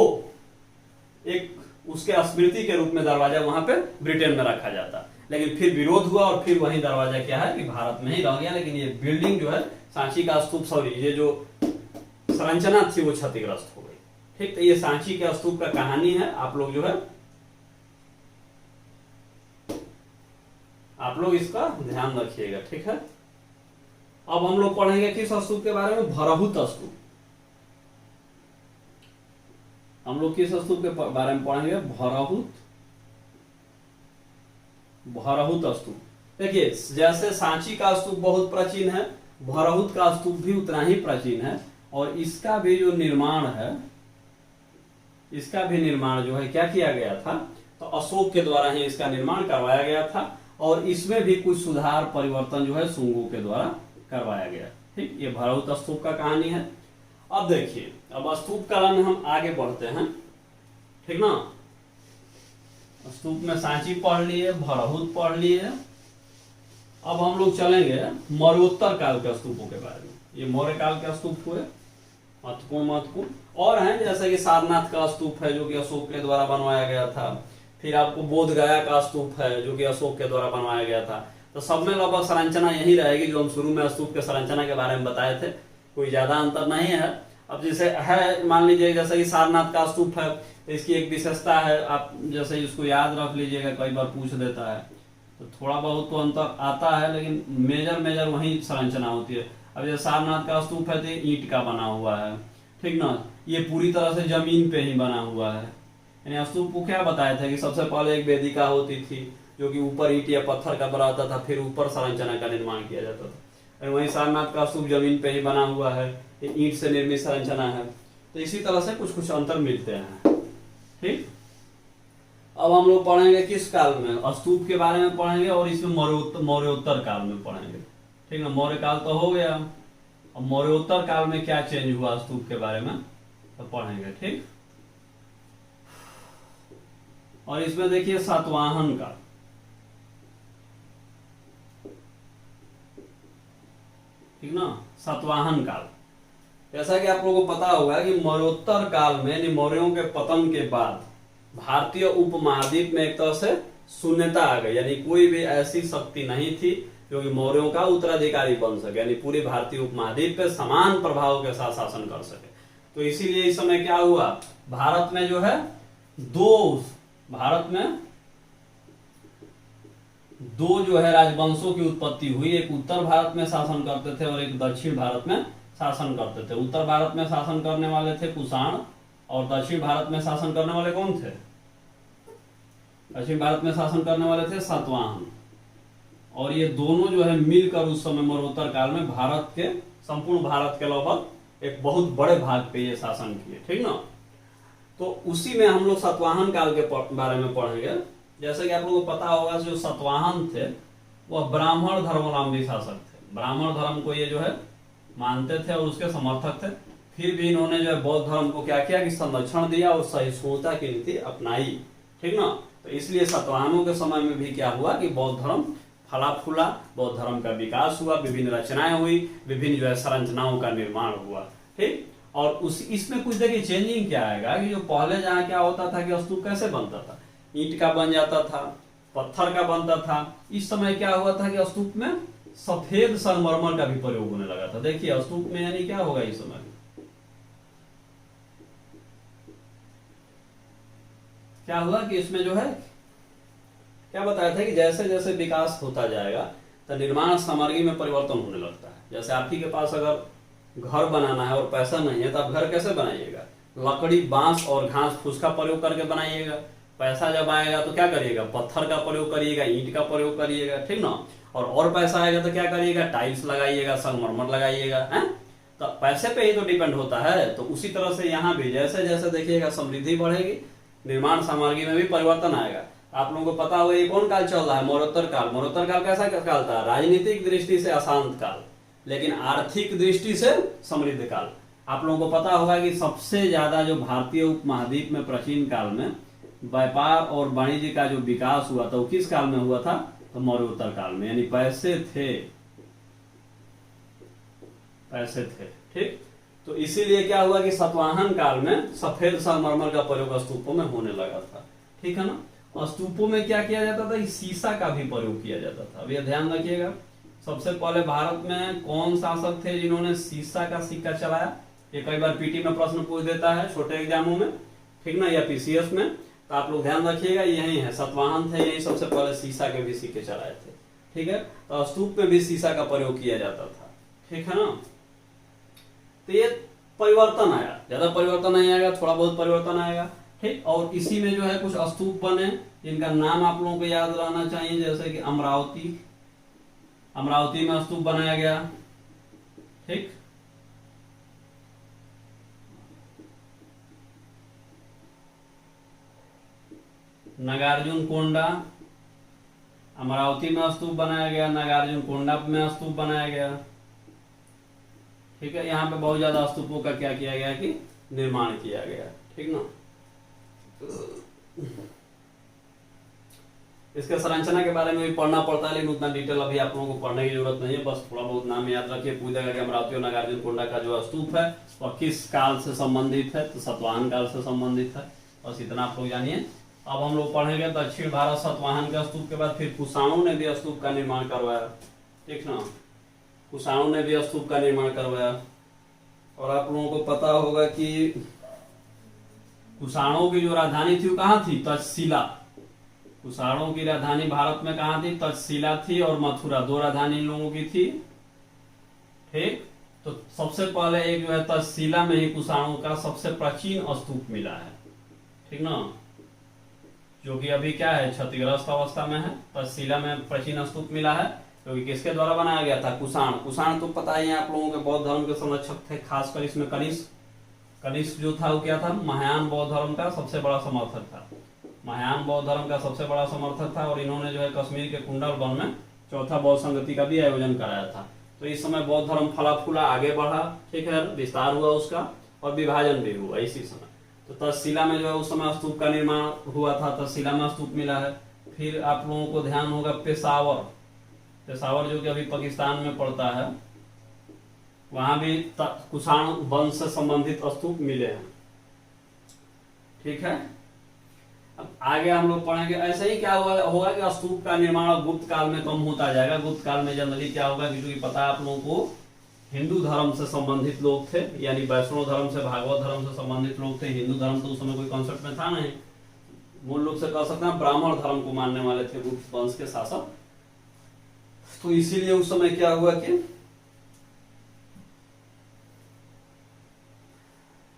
एक उसके स्मृति के रूप में दरवाजा वहां पे ब्रिटेन में रखा जाता। लेकिन फिर विरोध हुआ और फिर वही दरवाजा क्या है कि भारत में ही रह गया। लेकिन ये बिल्डिंग जो है सांची का स्तूप, सॉरी, ये जो संरचना थी वो क्षतिग्रस्त हो गई। ठीक। तो ये सांची के स्तूप का कहानी है। आप लोग जो है आप लोग इसका ध्यान रखिएगा। ठीक है। अब हम लोग पढ़ेंगे किस स्तूप के बारे में? भरहुत स्तूप। हम लोग किस स्तूप के बारे में पढ़ेंगे? भरहुत स्तूप। देखिए जैसे सांची का स्तूप बहुत प्राचीन है, भरहुत का स्तूप भी उतना ही प्राचीन है। और इसका भी जो निर्माण है, इसका भी निर्माण जो है क्या किया गया था, तो अशोक के द्वारा ही इसका निर्माण करवाया गया था। और इसमें भी कुछ सुधार परिवर्तन जो है शुंगों के द्वारा करवाया गया। ठीक, ये भरहुत स्तूप का कहानी है। अब देखिए, अब स्तूप कला में हम आगे बढ़ते हैं। ठीक ना, स्तूप में सांची पढ़ लिए, भरहुत पढ़ लिए। अब हम लोग चलेंगे मौर्योत्तर काल के स्तूपों के बारे में। ये मौर्य काल के स्तूप हुए महत्वपूर्ण और हैं, जैसे कि सारनाथ का स्तूप है जो कि अशोक के द्वारा बनवाया गया था। फिर आपको बोध गया का स्तूप है जो कि अशोक के द्वारा बनवाया गया था। तो सब में लगभग संरचना यही रहेगी जो हम शुरू में स्तूप के संरचना के बारे में बताए थे, कोई ज्यादा अंतर नहीं है। अब जैसे है, मान लीजिए जैसे कि सारनाथ का स्तूप है, तो इसकी एक विशेषता है, आप जैसे इसको याद रख लीजिएगा, कई बार पूछ देता है, तो थोड़ा बहुत तो अंतर आता है लेकिन मेजर वही संरचना होती है। अब जैसे सारनाथ का स्तूप है तो ईंट का बना हुआ है। ठीक ना, ये पूरी तरह से जमीन पे ही बना हुआ है। यानी स्तूप को क्या बताया था कि सबसे पहले एक वेदिका होती थी जो कि ऊपर ईंट या पत्थर का बना होता था, फिर ऊपर संरचना का निर्माण किया जाता था। वहीं सारनाथ का स्तूप जमीन पे ही बना हुआ है, ईंट से निर्मित संरचना है। तो इसी तरह से कुछ कुछ अंतर मिलते हैं। ठीक, अब हम लोग पढ़ेंगे किस काल में, स्तूप के बारे में पढ़ेंगे और इसमें मौर्योत्तर काल में पढ़ेंगे। ठीक ना, मौर्य काल तो हो गया, अब मौर्योत्तर काल में क्या चेंज हुआ स्तूप के बारे में तो पढ़ेंगे। ठीक, और इसमें देखिए सातवाहन काल। ठीक ना, सातवाहन काल, जैसा कि आप लोगों को पता होगा कि मौर्योत्तर काल में, यानी मौर्यों के पतन के बाद भारतीय उपमहाद्वीप में एक तरह से शून्यता आ गई। यानी कोई भी ऐसी शक्ति नहीं थी जो कि मौर्यों का उत्तराधिकारी बन सके, यानी पूरे भारतीय उपमहाद्वीप पे समान प्रभाव के साथ शासन कर सके। तो इसीलिए इस समय क्या हुआ, भारत में जो है दो जो है राजवंशों की उत्पत्ति हुई। एक उत्तर भारत में शासन करते थे और एक दक्षिण भारत में शासन करते थे। उत्तर भारत में शासन करने वाले थे कुषाण और दक्षिण भारत में शासन करने वाले कौन थे, दक्षिण भारत में शासन करने वाले थे सातवाहन। और ये दोनों जो है मिलकर उस समय मौर्योत्तर काल में भारत के, संपूर्ण भारत के लगभग एक बहुत बड़े भाग पे ये शासन किए। ठीक ना, तो उसी में हम लोग सातवाहन काल के बारे में पढ़ेंगे। जैसे कि आप लोगों को पता होगा जो सातवाहन थे वह ब्राह्मण धर्मावलंबी शासक थे। ब्राह्मण धर्म को ये जो है मानते थे और उसके समर्थक थे। फिर भी इन्होंने जो है बौद्ध धर्म को क्या किया कि संरक्षण दिया और सहिष्णुता की नीति अपनाई। ठीक ना, तो इसलिए सातवाहनों के समय में भी क्या हुआ कि बौद्ध धर्म फला फूला, बौद्ध धर्म का विकास हुआ, विभिन्न रचनाएं हुई, विभिन्न जो है संरचनाओं का निर्माण हुआ। ठीक, और इसमें कुछ देखिए चेंजिंग क्या आएगा कि जो पहले जहाँ क्या होता था कि स्तूप कैसे बनता था, ईंट का बन जाता था, पत्थर का बनता था। इस समय क्या हुआ था कि स्तूप में सफेद संगमरमर का भी प्रयोग होने लगा था। देखिए स्तूप में यानी क्या होगा इस समय, क्या हुआ कि इसमें जो है क्या बताया था कि जैसे जैसे विकास होता जाएगा तो निर्माण सामग्री में परिवर्तन होने लगता है। जैसे आप ही के पास अगर घर बनाना है और पैसा नहीं है तो आप घर कैसे बनाइएगा, लकड़ी, बांस और घास फूस का प्रयोग करके बनाइएगा। पैसा जब आएगा तो क्या करिएगा, पत्थर का प्रयोग करिएगा, ईंट का प्रयोग करिएगा। ठीक ना, और पैसा आएगा तो क्या करिएगा, टाइल्स लगाइएगा, संगमरमर लगाइएगा। है तो पैसे पे ही तो डिपेंड होता है। तो उसी तरह से यहाँ भी जैसे जैसे देखिएगा समृद्धि बढ़ेगी, निर्माण सामग्री में भी परिवर्तन आएगा। आप लोगों को पता होगा ये कौन काल चल रहा है, मौर्योत्तर काल। मौर्योत्तर काल कैसा काल था, राजनीतिक दृष्टि से अशांत काल लेकिन आर्थिक दृष्टि से समृद्ध काल। आप लोगों को पता होगा कि सबसे ज्यादा जो भारतीय उपमहाद्वीप में प्राचीन काल में व्यापार और वाणिज्य का जो विकास हुआ था वो किस काल में हुआ था, तो मौर्योत्तर काल में। यानी पैसे थे। ठीक, तो इसीलिए क्या हुआ कि सातवाहन काल में सफेद संगमरमर का प्रयोग स्तूपों में होने लगा था। ठीक है ना, और स्तूपों में क्या किया जाता था कि शीशा का भी प्रयोग किया जाता था। अब ये ध्यान रखिएगा, सबसे पहले भारत में कौन शासक थे जिन्होंने शीशा का सिक्का चलाया। ये कई बार पीटी में प्रश्न पूछ देता है छोटे एग्जामों में, ठीक ना, या पीसीएस में। तो आप लोग ध्यान रखिएगा, यही है सातवाहन थे, यही सबसे पहले शीशा के भी सिक्के चलाए थे। ठीक है, तो स्तूप में भी शीशा का प्रयोग किया जाता था। ठीक है ना, तो ये परिवर्तन आया, ज्यादा परिवर्तन नहीं आएगा, थोड़ा बहुत परिवर्तन आएगा। ठीक, और इसी में जो है कुछ स्तूप बने जिनका नाम आप लोगों को याद रहना चाहिए, जैसे कि अमरावती में स्तूप बनाया गया। ठीक, नागार्जुन कोंडा, अमरावती में स्तूप बनाया गया, नागार्जुन कोंडा में स्तूप बनाया गया। ठीक है, यहाँ पे बहुत ज्यादा स्तूपों का क्या किया गया कि निर्माण किया गया। ठीक ना। इसके संरचना के बारे में भी पढ़ना पड़ता है, लेकिन उतना डिटेल अभी आप लोगों को पढ़ने की जरूरत नहीं है, बस थोड़ा बहुत नाम याद रखिए। पूजागढ़ अमरावती और नागार्जुन कोंडा का जो स्तूप है वह किस काल से संबंधित है, तो सातवाहन काल से संबंधित है। बस इतना आप लोग जानिए। अब हम लोग पढ़ेंगे दक्षिण भारत सातवाहन के स्तूप के बाद फिर कुषाणों ने भी स्तूप का निर्माण करवाया। ठीक ना, कुषाणों ने भी स्तूप का निर्माण करवाया। और आप लोगों को पता होगा कि कुषाणों की जो राजधानी थी वो कहाँ थी, तक्षशिला। कुषाणों की राजधानी भारत में कहाँ थी, तक्षशिला थी और मथुरा, दो राजधानी इन लोगों की थी। ठीक, तो सबसे पहले एक जो है तक्षशिला में ही कुषाणों का सबसे प्राचीन स्तूप मिला है। ठीक ना, जो कि अभी क्या है, क्षतिग्रस्त अवस्था में है। तक्षशिला में प्राचीन स्तूप मिला है, क्योंकि किसके द्वारा बनाया गया था, कुषाण। कुषाण तो पता ही है आप लोगों के, बौद्ध धर्म के संरक्षक थे, खासकर इसमें कनिष्क जो था वो क्या था, महायान बौद्ध धर्म का सबसे बड़ा समर्थक था। महायान बौद्ध धर्म का सबसे बड़ा समर्थक था, और इन्होंने जो है कश्मीर के कुंडल वन में चौथा बौद्ध संगति का भी आयोजन कराया था। तो इस समय बौद्ध धर्म फला फूला आगे बढ़ा। ठीक है, विस्तार हुआ उसका और विभाजन भी हुआ इसी समय। तो तक्षशिला में जो है उस समय स्तूप का निर्माण हुआ था, तक्षशिला में स्तूप मिला है। फिर आप लोगों को ध्यान होगा पेशावर, पेशावर जो कि अभी पाकिस्तान में पड़ता है, वहां भी कुषाण वंश से संबंधित स्तूप मिले हैं। ठीक है, अब आगे हम लोग पढ़ेंगे। ऐसे ही क्या होगा कि स्तूप का निर्माण गुप्त काल में कम होता जाएगा। गुप्त काल में जनरली क्या होगा कि, क्योंकि पता है आप लोगों को, हिंदू धर्म से संबंधित लोग थे, यानी वैष्णव धर्म से, भागवत धर्म से संबंधित लोग थे। हिंदू धर्म तो उस समय कोई कॉन्सेप्ट में था नहीं, मूल रूप से कह सकते हैं ब्राह्मण धर्म को मानने वाले थे गुप्त वंश के शासक। तो इसीलिए उस समय क्या हुआ कि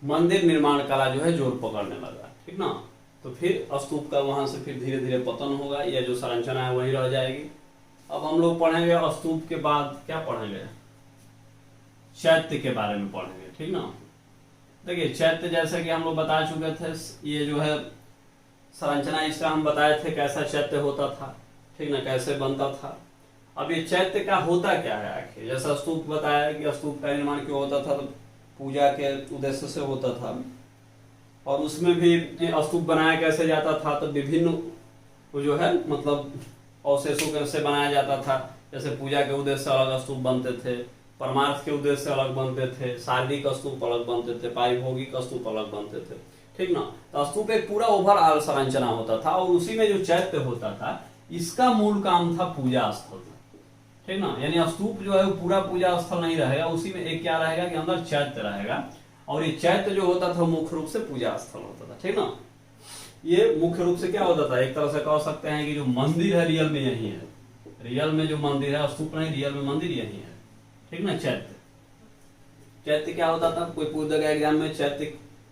मंदिर निर्माण कला जो है जोर पकड़ने लगा। ठीक ना, तो फिर स्तूप का वहां से फिर धीरे धीरे पतन होगा, या जो संरचना है वही रह जाएगी। अब हम लोग पढ़ेंगे स्तूप के बाद क्या पढ़ेंगे, चैत्य के बारे में पढ़ेंगे। ठीक ना, देखिए चैत्य जैसे कि हम लोग बता चुके थे, ये जो है संरचना इसका हम बताए थे कैसा चैत्य होता था। ठीक ना, कैसे बनता था। अब ये चैत्य का होता क्या है आखिर, जैसा स्तूप बताया कि स्तूप का निर्माण क्यों होता था, तो पूजा के उद्देश्य से होता था। और उसमें भी स्तूप बनाया कैसे जाता था, तो विभिन्न जो है मतलब अवशेषों से बनाया जाता था। जैसे पूजा के उद्देश्य से अलग स्तूप बनते थे, परमार्थ के उद्देश्य से अलग बनते थे, शारीरिक स्तूप अलग बनते थे, पारिभोगिक स्तूप अलग बनते थे। ठीक ना, तो स्तूप एक पूरा ओवरऑल संरचना होता था, और उसी में जो चैत्य होता था इसका मूल काम था पूजा स्थल। ठीक ना, यानी स्तूप जो है वो पूरा पूजा स्थल नहीं रहेगा, उसी में एक क्या रहेगा कि अंदर चैत्य रहेगा, और ये चैत्य जो होता था मुख्य रूप से पूजा स्थल होता था। ठीक ना, ये मुख्य रूप से क्या होता था, एक तरह से कह सकते हैं कि जो मंदिर है रियल में यही है, रियल में जो मंदिर है, स्तूप नहीं, रियल में मंदिर यही है। ठीक ना, चैत्य क्या होता था, कोई पूछ देगा एग्जाम में चैत्य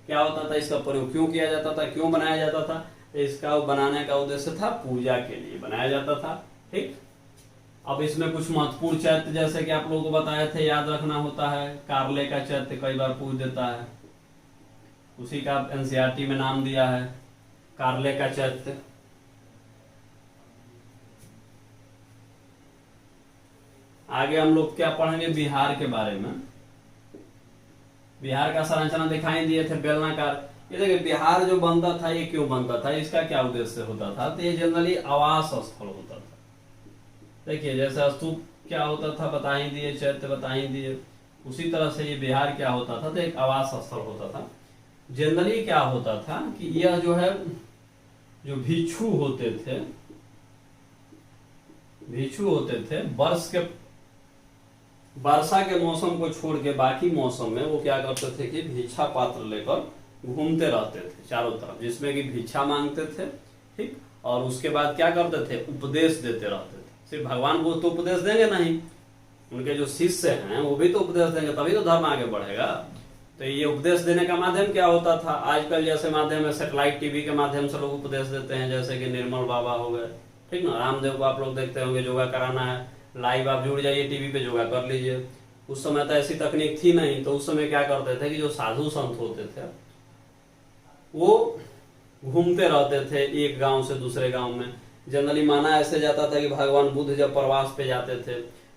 क्या होता था, इसका प्रयोग क्यों किया जाता था, क्यों बनाया जाता था। इसका बनाने का उद्देश्य था पूजा के लिए बनाया जाता था। ठीक, अब इसमें कुछ महत्वपूर्ण चैत्य जैसे कि आप लोगों को बताए थे, याद रखना होता है। कार्ले का चैत्य कई बार पूछ देता है, उसी का एनसीईआरटी में नाम दिया है, कार्ले का चैत्य। आगे हम लोग क्या पढ़ेंगे, बिहार के बारे में। बिहार का संरचना दिखाई दिए थे बेलनाकार। ये देखिए बिहार जो बनता था ये क्यों बनता था, इसका क्या उद्देश्य होता था, तो ये जनरली आवास स्थल होता था। देखिए जैसे स्तूप क्या होता था बता ही दिए, चैत्य बता ही दिए, उसी तरह से ये बिहार क्या होता था, तो एक आवास स्थल होता था। जनरली क्या होता था कि यह जो है जो भिक्षु होते थे वर्षा के मौसम को छोड़ के बाकी मौसम में वो क्या करते थे कि भिक्षा पात्र लेकर घूमते रहते थे चारों तरफ, जिसमें कि भिक्षा मांगते थे। ठीक, और उसके बाद क्या करते थे, उपदेश देते रहते थे। सिर्फ भगवान को तो उपदेश देंगे नहीं, उनके जो शिष्य हैं वो भी तो उपदेश देंगे, तभी तो धर्म आगे बढ़ेगा। तो ये उपदेश देने का माध्यम क्या होता था, आजकल जैसे माध्यम है सैटेलाइट टीवी के माध्यम से लोग उपदेश देते हैं, जैसे कि निर्मल बाबा हो गए। ठीक ना, रामदेव को आप लोग देखते होंगे, योगा कराना है लाइव आप जुड़ जाइए टीवी पे, योगा कर लीजिए। उस समय तो ऐसी तकनीक थी नहीं, तो उस समय क्या करते थे कि जो साधु संत होते थे वो घूमते रहते थे एक गांव से दूसरे गांव में। जनरली माना ऐसे जाता था कि भगवान बुद्ध जब प्रवास पे जाते थे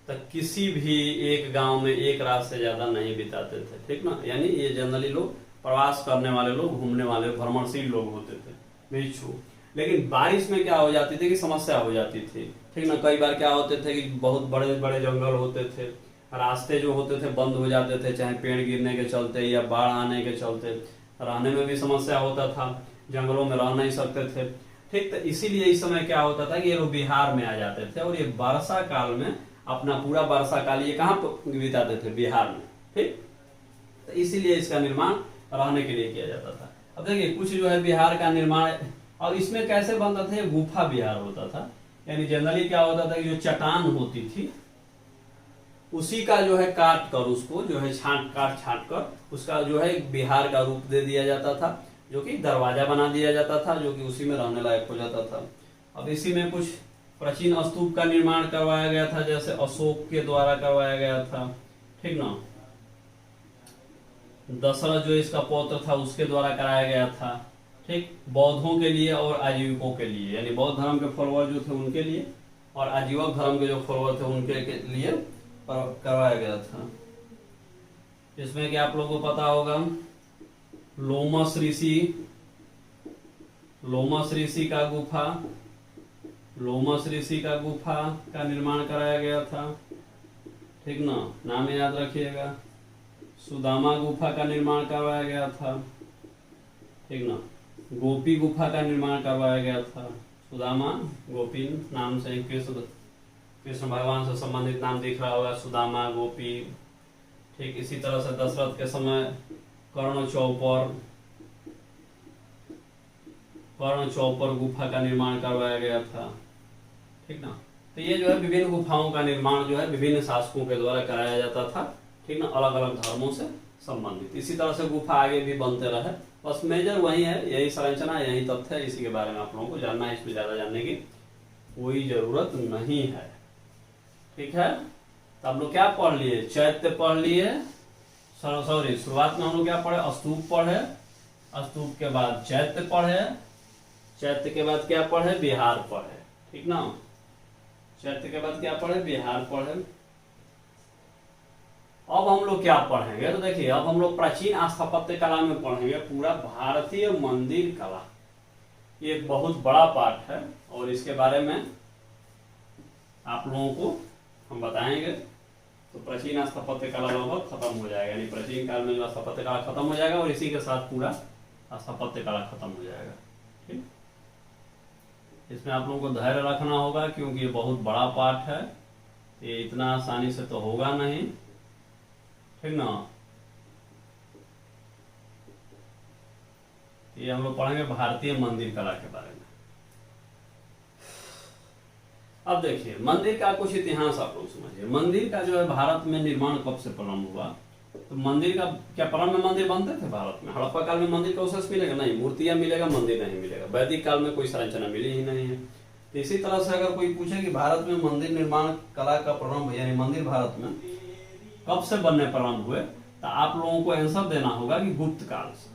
तो किसी भी एक गांव में एक रात से ज्यादा नहीं बिताते थे, ठीक ना। यानी ये जनरली लोग प्रवास करने वाले लोग, घूमने वाले, भ्रमणशील लोग होते थे, भिक्षु। लेकिन बारिश में क्या हो जाती थी कि समस्या हो जाती थी, ठीक ना। कई बार क्या होते थे कि बहुत बड़े बड़े जंगल होते थे, रास्ते जो होते थे बंद हो जाते थे, चाहे पेड़ गिरने के चलते या बाढ़ आने के चलते, रहने में भी समस्या होता था, जंगलों में रह नहीं सकते थे, ठीक। तो इसीलिए इस समय क्या होता था कि ये लोग बिहार में आ जाते थे और ये वर्षा काल में अपना पूरा वर्षा काल ये कहाँ पर बिताते थे, बिहार में, ठीक। तो इसीलिए इसका निर्माण रहने के लिए किया जाता था। अब देखिए कुछ जो है बिहार का निर्माण, और इसमें कैसे बनता था, गुफा बिहार होता था। यानी जनरली क्या होता था कि जो चट्टान होती थी उसी का जो है काट कर, उसको जो है छांट कर उसका जो है बिहार का रूप दे दिया जाता था, जो कि दरवाजा बना दिया जाता था, जो कि उसी में रहने लायक हो जाता था। अब इसी में कुछ प्राचीन स्तूप का निर्माण करवाया गया था, जैसे अशोक के द्वारा करवाया गया था, ठीक ना। दशरथ जो इसका पौत्र था उसके द्वारा कराया गया था, ठीक। बौद्धों के लिए और आजीविकों के लिए, यानी बौद्ध धर्म के फॉलोअर जो थे उनके लिए और आजीवक धर्म के जो फॉलोअर थे उनके लिए करवाया गया था। इसमें कि आप लोगों को पता होगा लोमस ऋषि का गुफा का निर्माण कराया गया था, ठीक ना। नाम याद रखिएगा। सुदामा गुफा का निर्माण करवाया गया था, ठीक ना। गोपी गुफा का निर्माण करवाया गया था। सुदामा, गोपी नाम से कृष्ण भगवान से संबंधित नाम दिख रहा होगा, सुदामा, गोपी, ठीक। इसी तरह से दशरथ के समय कर्ण चौपर गुफा का निर्माण करवाया गया था, ठीक ना। तो ये जो है विभिन्न गुफाओं का निर्माण जो है विभिन्न शासकों के द्वारा कराया जाता था, ठीक ना, अलग अलग धर्मों से संबंधित। इसी तरह से गुफा आगे भी बनते रहे, बस मेजर वही है, यही संरचना, यही तथ्य है, इसी के बारे में आप लोगों को जानना है, इसमें ज्यादा जानने की कोई जरूरत नहीं है, ठीक है। तो आप लोग क्या पढ़ लिए, चैत्य पढ़ लिए, सॉरी शुरुआत में हम लोग क्या पढ़े, स्तूप पढ़े, स्तूप के बाद चैत्य पढ़े, चैत्य के बाद क्या पढ़े, बिहार पढ़े, ठीक ना। चैत्य के बाद क्या पढ़े, बिहार पढ़े। अब हम लोग क्या पढ़ेंगे, तो देखिए अब हम लोग प्राचीन स्थापत्य कला में पढ़ेंगे पूरा भारतीय मंदिर कला। ये एक बहुत बड़ा पार्ट है और इसके बारे में आप लोगों को हम बताएंगे। तो प्राचीन स्थापत्य कला लगभग खत्म हो जाएगा, यानी प्राचीन काल में जो स्थापत्य कला खत्म हो जाएगा और इसी के साथ पूरा स्थापत्य कला खत्म हो जाएगा, ठीक। इसमें आप लोगों को धैर्य रखना होगा क्योंकि ये बहुत बड़ा पार्ट है, ये इतना आसानी से तो होगा नहीं, ठीक ना। ये हम लोग पढ़ेंगे भारतीय मंदिर कला के बारे में। अब देखिए मंदिर का कुछ इतिहास आप लोग समझिए। मंदिर का जो है भारत में निर्माण कब से प्रारंभ हुआ, तो मंदिर का क्या प्रारंभ में मंदिर बनते थे भारत में? हड़प्पा काल में मंदिर का अवशेष मिलेगा? नहीं, मूर्तियां मिलेगा, मंदिर नहीं मिलेगा। वैदिक काल में कोई संरचना मिली ही नहीं है। तो इसी तरह से अगर कोई पूछे कि भारत में मंदिर निर्माण कला का प्रारंभ यानी मंदिर भारत में कब से बनने प्रारंभ हुए, तो आप लोगों को आंसर देना होगा कि गुप्त काल से।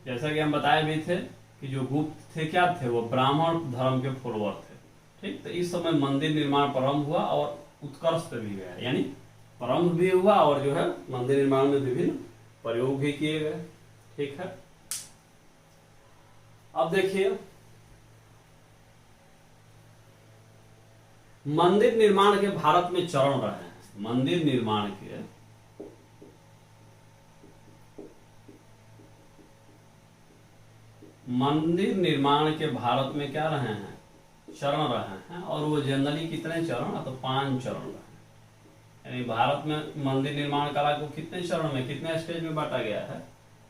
जैसा कि हम बताए भी थे कि जो गुप्त थे क्या थे, वो ब्राह्मण धर्म के फॉलोअर थे, ठीक। तो इस समय मंदिर निर्माण प्रारंभ हुआ और उत्कर्ष पे भी गया, यानी प्रारंभ भी हुआ और जो है मंदिर निर्माण में विभिन्न प्रयोग भी किए गए, ठीक है। अब देखिए मंदिर निर्माण के भारत में चरण रहे हैं। मंदिर निर्माण के भारत में क्या रहे हैं, चरण रहे हैं। और वो जनरली कितने चरण, तो 5 चरण रहे हैं। यानी भारत में मंदिर निर्माण कला को कितने चरण में, कितने स्टेज में बांटा गया है,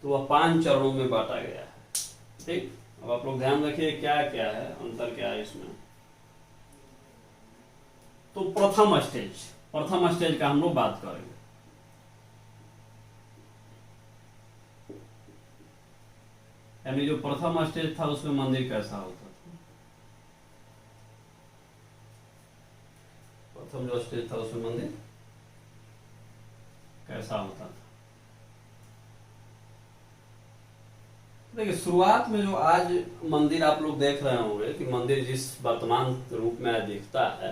तो वह 5 चरणों में बांटा गया है, ठीक। अब आप लोग ध्यान रखिए क्या क्या है, अंतर क्या है इसमें। तो प्रथम स्टेज का हम लोग बात करेंगे। यानी जो प्रथम स्टेज था उसमें मंदिर कैसा होता था, प्रथम जो स्टेज था उसमें मंदिर कैसा होता था। देखिए शुरुआत में जो आज मंदिर आप लोग देख रहे होंगे कि मंदिर जिस वर्तमान रूप में आज दिखता है,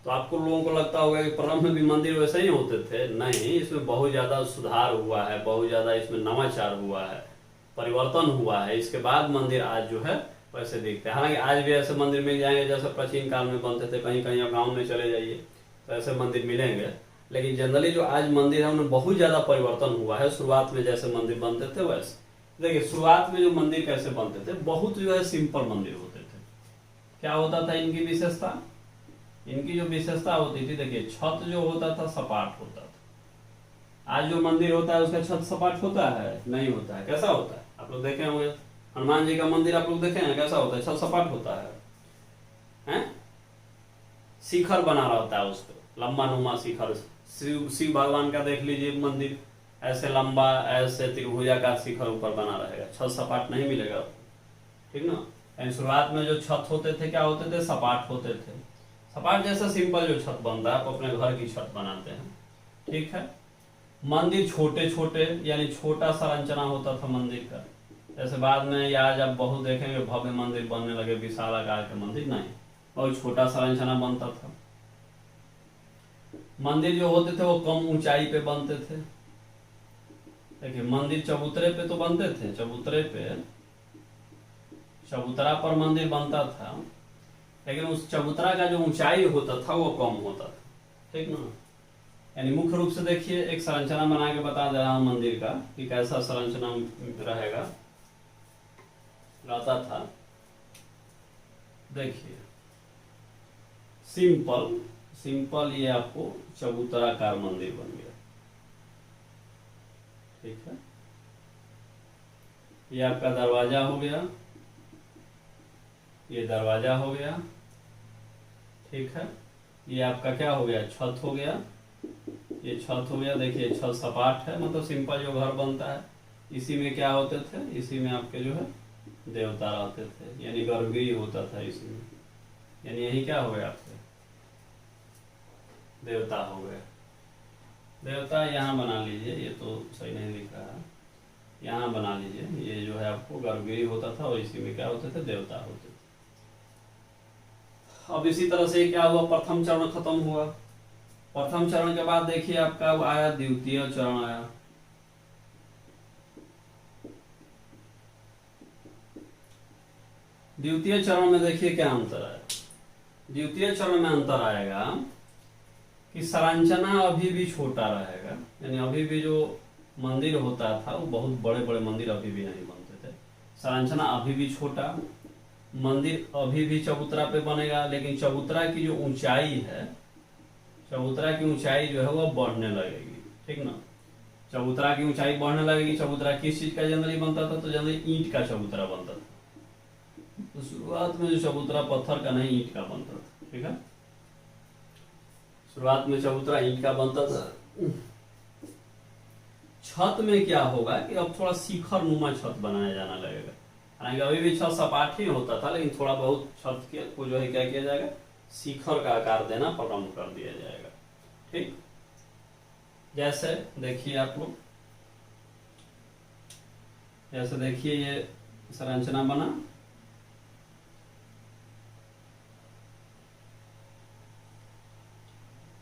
तो आपको लोगों को लगता होगा कि प्रारंभ में भी मंदिर वैसे ही होते थे। नहीं, इसमें बहुत ज्यादा सुधार हुआ है, बहुत ज्यादा इसमें नवाचार हुआ है, परिवर्तन हुआ है। इसके बाद मंदिर आज जो है वैसे दिखते हैं। हालांकि आज भी ऐसे मंदिर मिल जाएंगे जैसे प्राचीन काल में बनते थे, कहीं कहीं आप गाँव में चले जाइए तो ऐसे मंदिर मिलेंगे। लेकिन जनरली जो आज मंदिर है उनमें बहुत ज्यादा परिवर्तन हुआ है। शुरुआत में जैसे मंदिर बनते थे वैसे, देखिए शुरुआत में जो मंदिर कैसे बनते थे, बहुत जो है सिंपल मंदिर होते थे। क्या होता था इनकी विशेषता? इनकी जो विशेषता होती थी, देखिए छत जो होता था सपाट होता था। आज जो मंदिर होता है उसका छत सपाट होता है? नहीं होता है। कैसा होता है? आप लोग देखे होंगे हनुमान जी का मंदिर आप लोग देखे हैं, कैसा होता है? छत सपाट होता है, हैं? शिखर बना रहता है उस पर, लंबा नुमा शिखर। शिव भगवान का देख लीजिए मंदिर, ऐसे लंबा, ऐसे त्रिभुजाकार शिखर ऊपर बना रहेगा, छत सपाट नहीं मिलेगा, ठीक ना। शुरुआत में जो छत होते थे क्या होते थे? सपाट होते थे। सपाट जैसा सिंपल जो छत बनता है, आप अपने घर की छत बनाते हैं, ठीक है। मंदिर छोटे छोटे, यानी छोटा संरचना होता था मंदिर का। जैसे बाद में या आज आप बहुत देखेंगे भव्य मंदिर बनने लगे, विशाल आकार के मंदिर, नहीं, बहुत छोटा संरचना बनता था। मंदिर जो होते थे वो कम ऊंचाई पे बनते थे। देखिए मंदिर चबूतरे पे तो बनते थे, चबूतरे पे, चबूतरा पर मंदिर बनता था, लेकिन उस चबूतरा का जो ऊंचाई होता था वो कम होता था, ठीक ना। यानी मुख्य रूप से देखिए एक संरचना बना के बता दे रहा हूं मंदिर का कि कैसा संरचना रहेगा, रहता था। देखिए सिंपल सिंपल ये आपको चबूतराकार मंदिर बन गया, ठीक है। ये आपका दरवाजा हो गया, ये दरवाजा हो गया, ठीक है। ये आपका क्या हो गया? छत हो गया, ये छत हो गया। देखिए छत सपाट है, मतलब सिंपल जो घर बनता है। इसी में क्या होते थे? इसी में आपके जो है देवता रहते थे, यानी गर्भगृह होता था इसी में। यानी यही क्या हो गया? आपके देवता हो गए। देवता यहाँ बना लीजिए, ये तो सही नहीं लिख रहा है, यहाँ बना लीजिए। ये जो है आपको गर्भगृह होता था और इसी में क्या होते थे? देवता होते थे। अब इसी तरह से क्या हुआ? प्रथम चरण खत्म हुआ। प्रथम चरण के बाद देखिए आपका आया द्वितीय चरण आया। द्वितीय चरण में देखिए क्या अंतर आया। द्वितीय चरण में अंतर आएगा कि संरचना अभी भी छोटा रहेगा, यानी अभी भी जो मंदिर होता था वो बहुत बड़े बड़े मंदिर अभी भी नहीं बनते थे। संरचना अभी भी छोटा, मंदिर अभी भी चबूतरा पे बनेगा, लेकिन चबूतरा की जो ऊंचाई है, चबूतरा की ऊंचाई जो है वो बढ़ने लगेगी, ठीक ना। चबूतरा की ऊंचाई बढ़ने लगेगी। चबूतरा किस चीज का जनरली बनता था? तो जनरली ईंट का चबूतरा बनता था। तो शुरुआत में जो चबूतरा पत्थर का नहीं, ईंट का बनता था, ठीक है। शुरुआत में चबूतरा ईंट का बनता था। छत में क्या होगा कि अब थोड़ा शिखर नुमा छत बनाया जाना लगेगा। हालांकि अभी भी छत सपाट ही होता था, लेकिन थोड़ा बहुत छत के को जो है क्या किया जाएगा? शिखर का आकार देना प्रारंभ कर दिया जाएगा, ठीक। जैसे देखिए आप लोग, जैसे देखिए ये संरचना बना,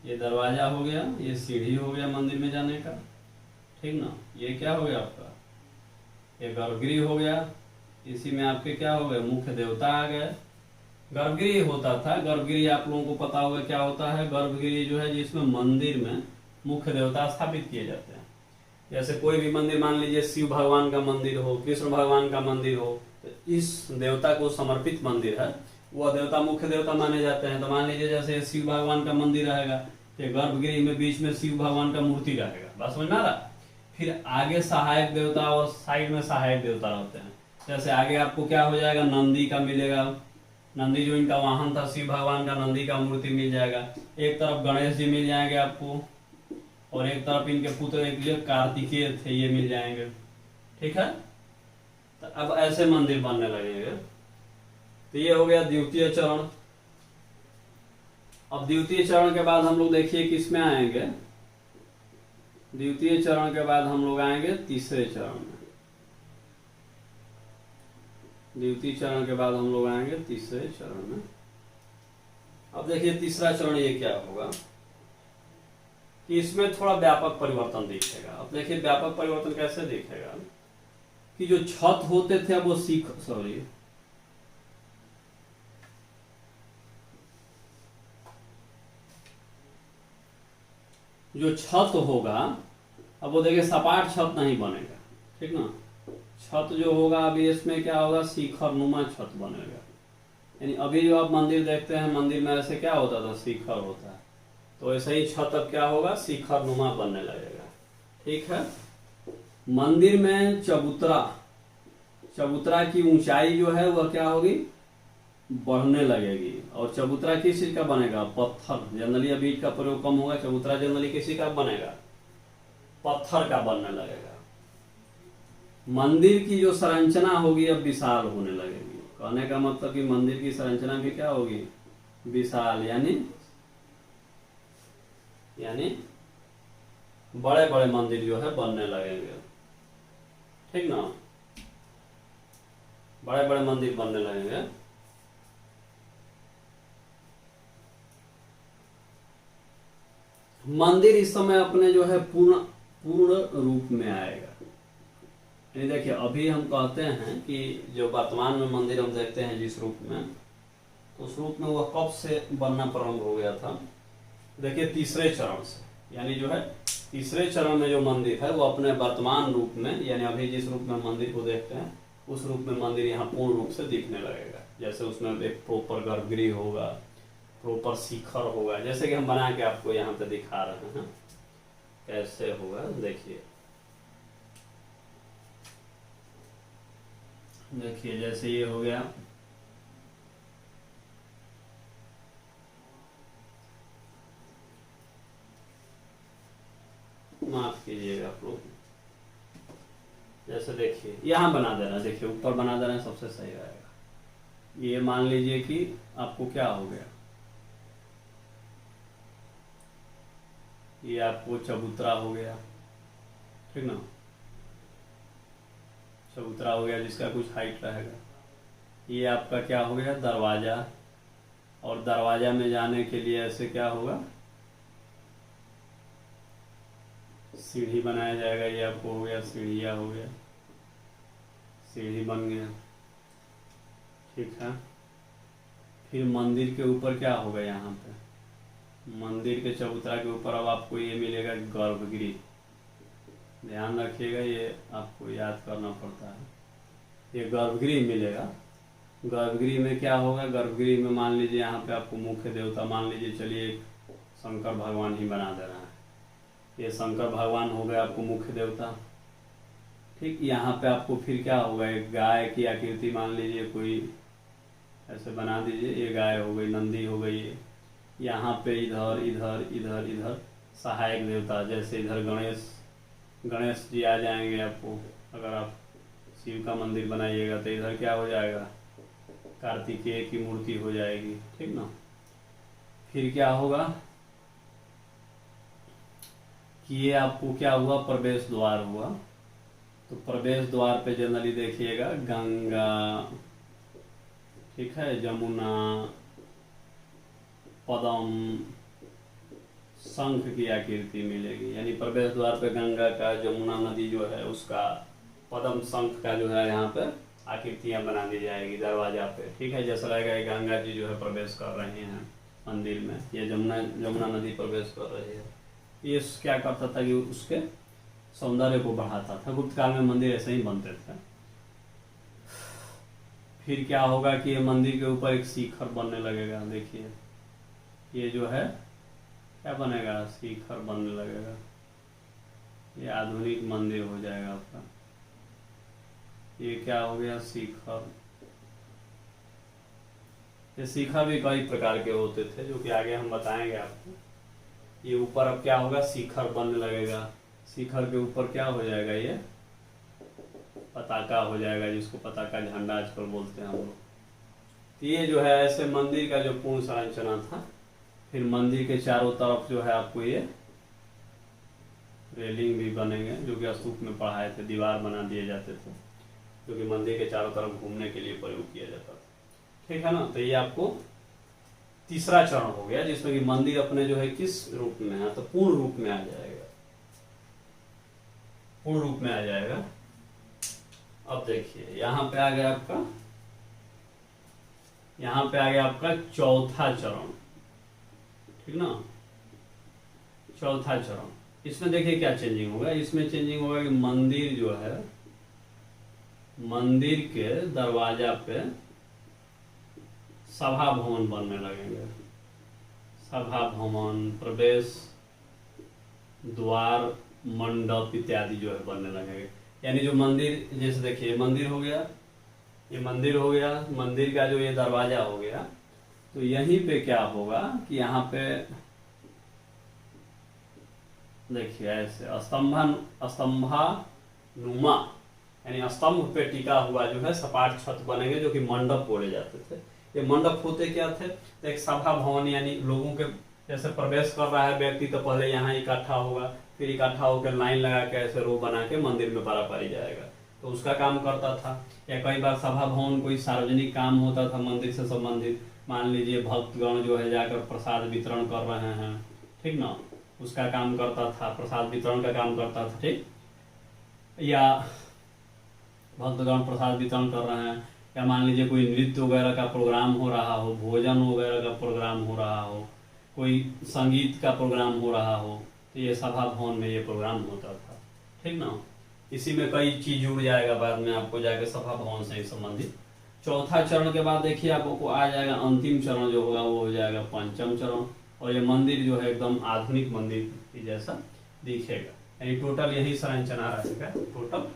ये दरवाजा हो गया, ये सीढ़ी हो गया मंदिर में जाने का, ठीक ना। ये क्या हो गया आपका? ये गर्भगृह हो गया। इसी में आपके क्या हो गए? मुख्य देवता आ गए। गर्भगृह होता था, गर्भगृह आप लोगों को पता होगा क्या होता है। गर्भगृह जो है जिसमें मंदिर में मुख्य देवता स्थापित किए जाते हैं। जैसे कोई भी मंदिर, मान लीजिए शिव भगवान का मंदिर हो, कृष्ण भगवान का मंदिर हो, तो इस देवता को समर्पित मंदिर है, वह देवता मुख्य देवता माने जाते हैं। तो मान लीजिए जैसे शिव भगवान का मंदिर रहेगा, तो गर्भगृह में बीच में शिव भगवान का मूर्ति रहेगा, बात समझ में आ रहा। फिर आगे सहायक देवता और साइड में सहायक देवता रहते हैं। जैसे आगे आपको क्या हो जाएगा? नंदी का मिलेगा, नंदी जो इनका वाहन था शिव भगवान का, नंदी का मूर्ति मिल जाएगा। एक तरफ गणेश जी मिल जाएंगे आपको, और एक तरफ इनके पुत्र एक जो कार्तिकेय थे ये मिल जाएंगे, ठीक है। तो अब ऐसे मंदिर बनने लगेंगे। तो ये हो गया द्वितीय चरण। अब द्वितीय चरण के बाद हम लोग देखिए किसमें आएंगे? द्वितीय चरण के बाद हम लोग आएंगे तीसरे चरण में। द्वितीय चरण के बाद हम लोग आएंगे तीसरे चरण में। अब देखिए तीसरा चरण ये क्या होगा कि इसमें थोड़ा व्यापक परिवर्तन दिखेगा। अब देखिए व्यापक परिवर्तन कैसे दिखेगा कि जो छत होते थे अब वो जो छत होगा अब वो देखिए सपाट छत नहीं बनेगा, ठीक ना। छत जो होगा अभी इसमें क्या होगा, शिखर नुमा छत बनेगा। यानी अभी जो आप मंदिर देखते हैं, मंदिर में ऐसे क्या होता था, शिखर होता है, तो ऐसे ही छत अब क्या होगा, शिखर नुमा बनने लगेगा। ठीक है। मंदिर में चबूतरा की ऊंचाई जो है वह क्या होगी, बढ़ने लगेगी। और चबूतरा किस चीज का बनेगा, पत्थर। जनरली अभी ईंट का प्रयोग कम होगा, चबूतरा जनरली किसी का बनेगा, पत्थर का बनने लगेगा। मंदिर की जो संरचना होगी अब विशाल होने लगेगी। कहने का मतलब कि मंदिर की संरचना भी क्या होगी, विशाल, यानी बड़े बड़े मंदिर जो है बनने लगेंगे, ठीक ना, बड़े बड़े मंदिर बनने लगेंगे। मंदिर इस समय अपने जो है पूर्ण रूप में आएगा। ये देखिए अभी हम कहते हैं कि जो वर्तमान में मंदिर हम देखते हैं जिस रूप में, तो उस रूप में वह कब से बनना प्रारंभ हो गया था, देखिए तीसरे चरण से। यानी जो है तीसरे चरण में जो मंदिर है वो अपने वर्तमान रूप में, यानी अभी जिस रूप में मंदिर को देखते हैं उस रूप में मंदिर यहाँ पूर्ण रूप से दिखने लगेगा। जैसे उसमें एक प्रॉपर गर्भगृह होगा, प्रॉपर शिखर होगा, जैसे कि हम बना के आपको यहाँ पे दिखा रहे हैं कैसे होगा। देखिए जैसे ये हो गया, माफ कीजिएगा आप लोग, जैसे देखिए यहाँ बना देना, देखिए ऊपर बना देना सबसे सही रहेगा। ये मान लीजिए कि आपको क्या हो गया, ये आपको चबूतरा हो गया, ठीक ना, चबूतरा हो गया जिसका कुछ हाइट रहेगा। ये आपका क्या हो गया, दरवाजा, और दरवाजा में जाने के लिए ऐसे क्या होगा, सीढ़ी बनाया जाएगा। ये आपको हो गया सीढ़िया, हो गया सीढ़ी बन गया, ठीक है। फिर मंदिर के ऊपर क्या होगा, यहाँ पे मंदिर के चबूतरा के ऊपर अब आपको ये मिलेगा गर्भगृह। ध्यान रखिएगा, ये आपको याद करना पड़ता है, ये गर्भगृह मिलेगा। गर्भगृह में क्या होगा, गर्भगृह में मान लीजिए यहाँ पे आपको मुख्य देवता, मान लीजिए चलिए शंकर भगवान ही बना दे रहा है, ये शंकर भगवान हो गए आपको मुख्य देवता, ठीक। यहाँ पे आपको फिर क्या होगा, एक गाय की आकृति मान लीजिए कोई ऐसे बना दीजिए, ये गाय हो गई, नंदी हो गई। यहाँ पे इधर इधर इधर इधर सहायक देवता, जैसे इधर गणेश जी आ जाएंगे आपको। अगर आप शिव का मंदिर बनाइएगा तो इधर क्या हो जाएगा, कार्तिकेय की मूर्ति हो जाएगी, ठीक ना। फिर क्या होगा कि ये आपको क्या हुआ, प्रवेश द्वार हुआ। तो प्रवेश द्वार पे जनरली देखिएगा गंगा, ठीक है, जमुना, पद्म, शंख की आकृति मिलेगी। यानी प्रवेश द्वार पे गंगा का, जमुना नदी जो है उसका, पद्म, शंख का जो है यहाँ पे आकृतियां बना दी जाएगी दरवाजा पे, ठीक है। जैसा लगेगा कि गंगा जी जो है प्रवेश कर रहे हैं मंदिर में, ये जमुना नदी प्रवेश कर रही है। ये क्या करता था कि उसके सौंदर्य को बढ़ाता था। गुप्त काल में मंदिर ऐसे ही बनते थे। फिर क्या होगा कि ये मंदिर के ऊपर एक शिखर बनने लगेगा। देखिए ये जो है क्या बनेगा, शिखर बनने लगेगा। ये आधुनिक मंदिर हो जाएगा आपका। ये क्या हो गया, शिखर। ये शिखर भी कई प्रकार के होते थे जो कि आगे हम बताएंगे आपको। ये ऊपर अब क्या होगा, शिखर बनने लगेगा। शिखर के ऊपर क्या हो जाएगा, ये पताका हो जाएगा, जिसको पताका झंडा आजकल बोलते हैं हम लोग। तो ये जो है ऐसे मंदिर का जो पूर्ण संरचना था। फिर मंदिर के चारों तरफ जो है आपको ये रेलिंग भी बनेंगे, जो कि स्तूप में पढ़ाए थे, दीवार बना दिए जाते थे। जो कि मंदिर के चारों तरफ घूमने के लिए प्रयोग किया जाता था। ठीक है ना। तो ये आपको तीसरा चरण हो गया, जिसमें कि मंदिर अपने जो है किस रूप में है, तो पूर्ण रूप में आ जाएगा, पूर्ण रूप में आ जाएगा। अब देखिए यहाँ पे आ गया आपका, यहाँ पे आ गया आपका चौथा चरण, ठीक ना, चौथा चरण। इसमें देखिए क्या चेंजिंग होगा, इसमें चेंजिंग होगा कि मंदिर जो है, मंदिर के दरवाजा पे सभा भवन बनने लगेंगे, सभा भवन, प्रवेश द्वार, मंडप इत्यादि जो है बनने लगेंगे। यानी जो मंदिर, जैसे देखिए मंदिर हो गया, ये मंदिर हो गया, मंदिर का जो ये दरवाजा हो गया, तो यहीं पे क्या होगा कि यहाँ पे देखिए ऐसे स्तंभानुमा, यानी स्तंभ पे टिका हुआ जो है सपाट छत बनेंगे, जो कि मंडप बोले जाते थे। ये मंडप होते क्या थे, तो एक सभा भवन, यानी लोगों के जैसे प्रवेश कर रहा है व्यक्ति तो पहले यहाँ इकट्ठा होगा, फिर इकट्ठा होकर लाइन लगा के ऐसे रो बना के मंदिर में पारी जाएगा, तो उसका काम करता था। या कई बार सभा भवन कोई सार्वजनिक काम होता था मंदिर से संबंधित, मान लीजिए भक्तगण जो है जाकर प्रसाद वितरण कर रहे हैं, ठीक ना, उसका काम करता था, प्रसाद वितरण का काम करता था, ठीक। या भक्तगण प्रसाद वितरण कर रहे हैं, या मान लीजिए कोई नृत्य वगैरह का प्रोग्राम हो रहा हो, भोजन वगैरह का प्रोग्राम हो रहा हो, कोई संगीत का प्रोग्राम हो रहा हो, तो ये सभा भवन में ये प्रोग्राम होता था, ठीक ना। इसी में कई चीज जुड़ जाएगा बाद में आपको जाके सभा भवन से संबंधित। चौथा चरण के बाद देखिए आपको आ जाएगा अंतिम चरण जो होगा, वो हो जाएगा पंचम चरण, और ये मंदिर जो है एकदम आधुनिक मंदिर की जैसा दिखेगा। यानी टोटल यही संरचना रहेगा, टोटल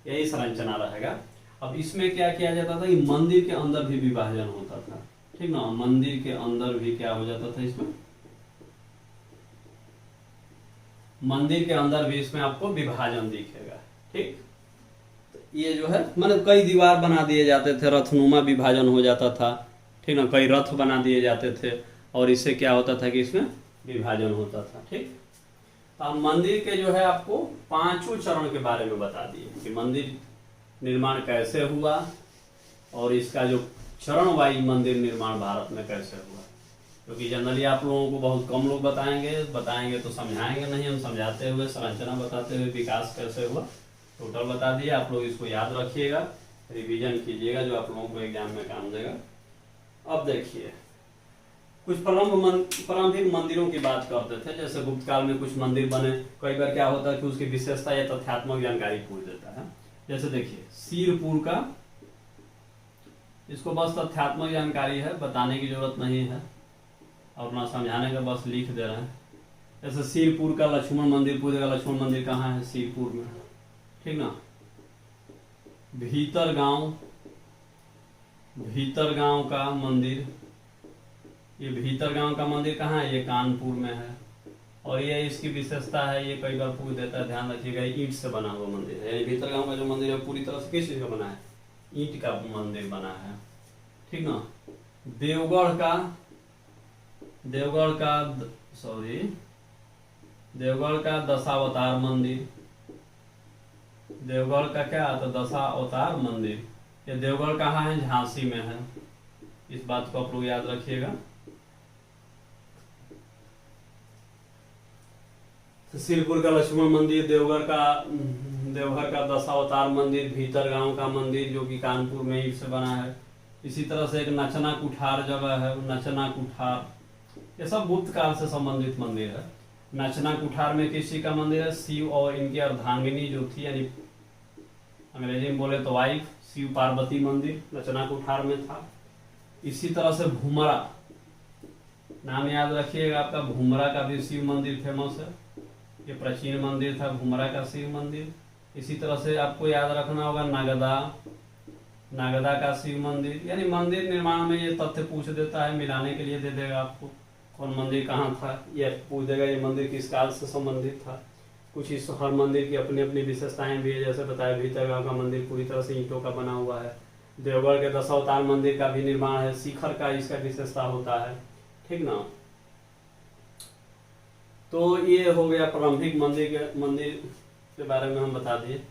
यही संरचना रहेगा। अब इसमें क्या किया जाता था कि मंदिर के अंदर भी विभाजन होता था, ठीक ना, मंदिर के अंदर भी क्या हो जाता था, इसमें मंदिर के अंदर भी इसमें आपको विभाजन दिखेगा, ठीक। तो ये जो है मतलब कई दीवार बना दिए जाते थे, रथनुमा विभाजन हो जाता था, ठीक ना, कई रथ बना दिए जाते थे, और इससे क्या होता था कि इसमें विभाजन होता था, ठीक। तो अब मंदिर के जो है आपको पांचों चरण के बारे में बता दिए कि मंदिर निर्माण कैसे हुआ, और इसका जो चरण वाइज मंदिर निर्माण भारत में कैसे हुआ। क्योंकि जनरली आप लोगों को बहुत कम लोग बताएंगे तो समझाएंगे नहीं, हम समझाते हुए, संरचना बताते हुए विकास कैसे हुआ टोटल बता दिए। आप लोग इसको याद रखिएगा, रिवीजन कीजिएगा, जो आप लोगों को एग्जाम में काम देगा। अब देखिए कुछ प्रारंभिक मंदिरों की बात करते थे। जैसे गुप्त काल में कुछ मंदिर बने, कई बार क्या होता है कि उसकी विशेषता या तथ्यात्मक जानकारी पूछ देता है। जैसे देखिए सिरपुर का, इसको बस तथ्यात्मक जानकारी है, बताने की जरूरत नहीं है और ना समझाने का, बस लिख दे रहे हैं। जैसे सिरपुर का लक्ष्मण मंदिर पूछेगा, लक्ष्मण मंदिर कहाँ है, सिरपुर में, ठीक ना। भीतर गांव का मंदिर, ये भीतर गांव का मंदिर कहाँ है, ये कानपुर में है, और ये इसकी विशेषता है, ये कई बार पूछ देता है, ध्यान रखिएगा, ईंट से बना हुआ मंदिर है। भीतर गांव का जो मंदिर है पूरी तरह से किस चीज का बना है, ईंट का मंदिर बना है, ठीक ना। देवगढ़ का दशावतार मंदिर, देवगढ़ का क्या तो दशावतार मंदिर, ये देवगढ़ कहाँ है, झांसी में है, इस बात को आप लोग याद रखिएगा। सिरपुर का लक्ष्मण मंदिर, देवघर का दशावतार मंदिर, भीतर गांव का मंदिर जो कि कानपुर में ईंट से बना है। इसी तरह से एक नचना कुठार जगह है, नचना कुठार, ये सब गुप्त काल से संबंधित मंदिर है। नचना कुठार में किसी का मंदिर है, शिव और इनकी अर्धांगिनी जो थी, यानी अंग्रेजी में बोले तो वाइफ, शिव पार्वती मंदिर नचना कुठार में था। इसी तरह से भूमरा, नाम याद रखिएगा आपका, भूमरा का भी शिव मंदिर फेमस है, ये प्राचीन मंदिर था भूमरा का शिव मंदिर। इसी तरह से आपको याद रखना होगा नागदा का शिव मंदिर। यानी मंदिर निर्माण में ये तथ्य पूछ देता है, मिलाने के लिए दे देगा आपको, कौन मंदिर कहाँ था, ये पूछ देगा ये मंदिर किस काल से संबंधित था। कुछ इस हर मंदिर की अपनी अपनी विशेषताएं भी है, जैसे बताया भीतर गांव का मंदिर पूरी तरह से ईंटों का बना हुआ है। देवगढ़ के दशावतार मंदिर का भी निर्माण है, शिखर का इसका विशेषता होता है, ठीक ना। तो ये हो गया प्रारंभिक मंदिर उसके बारे में हम बता दिए।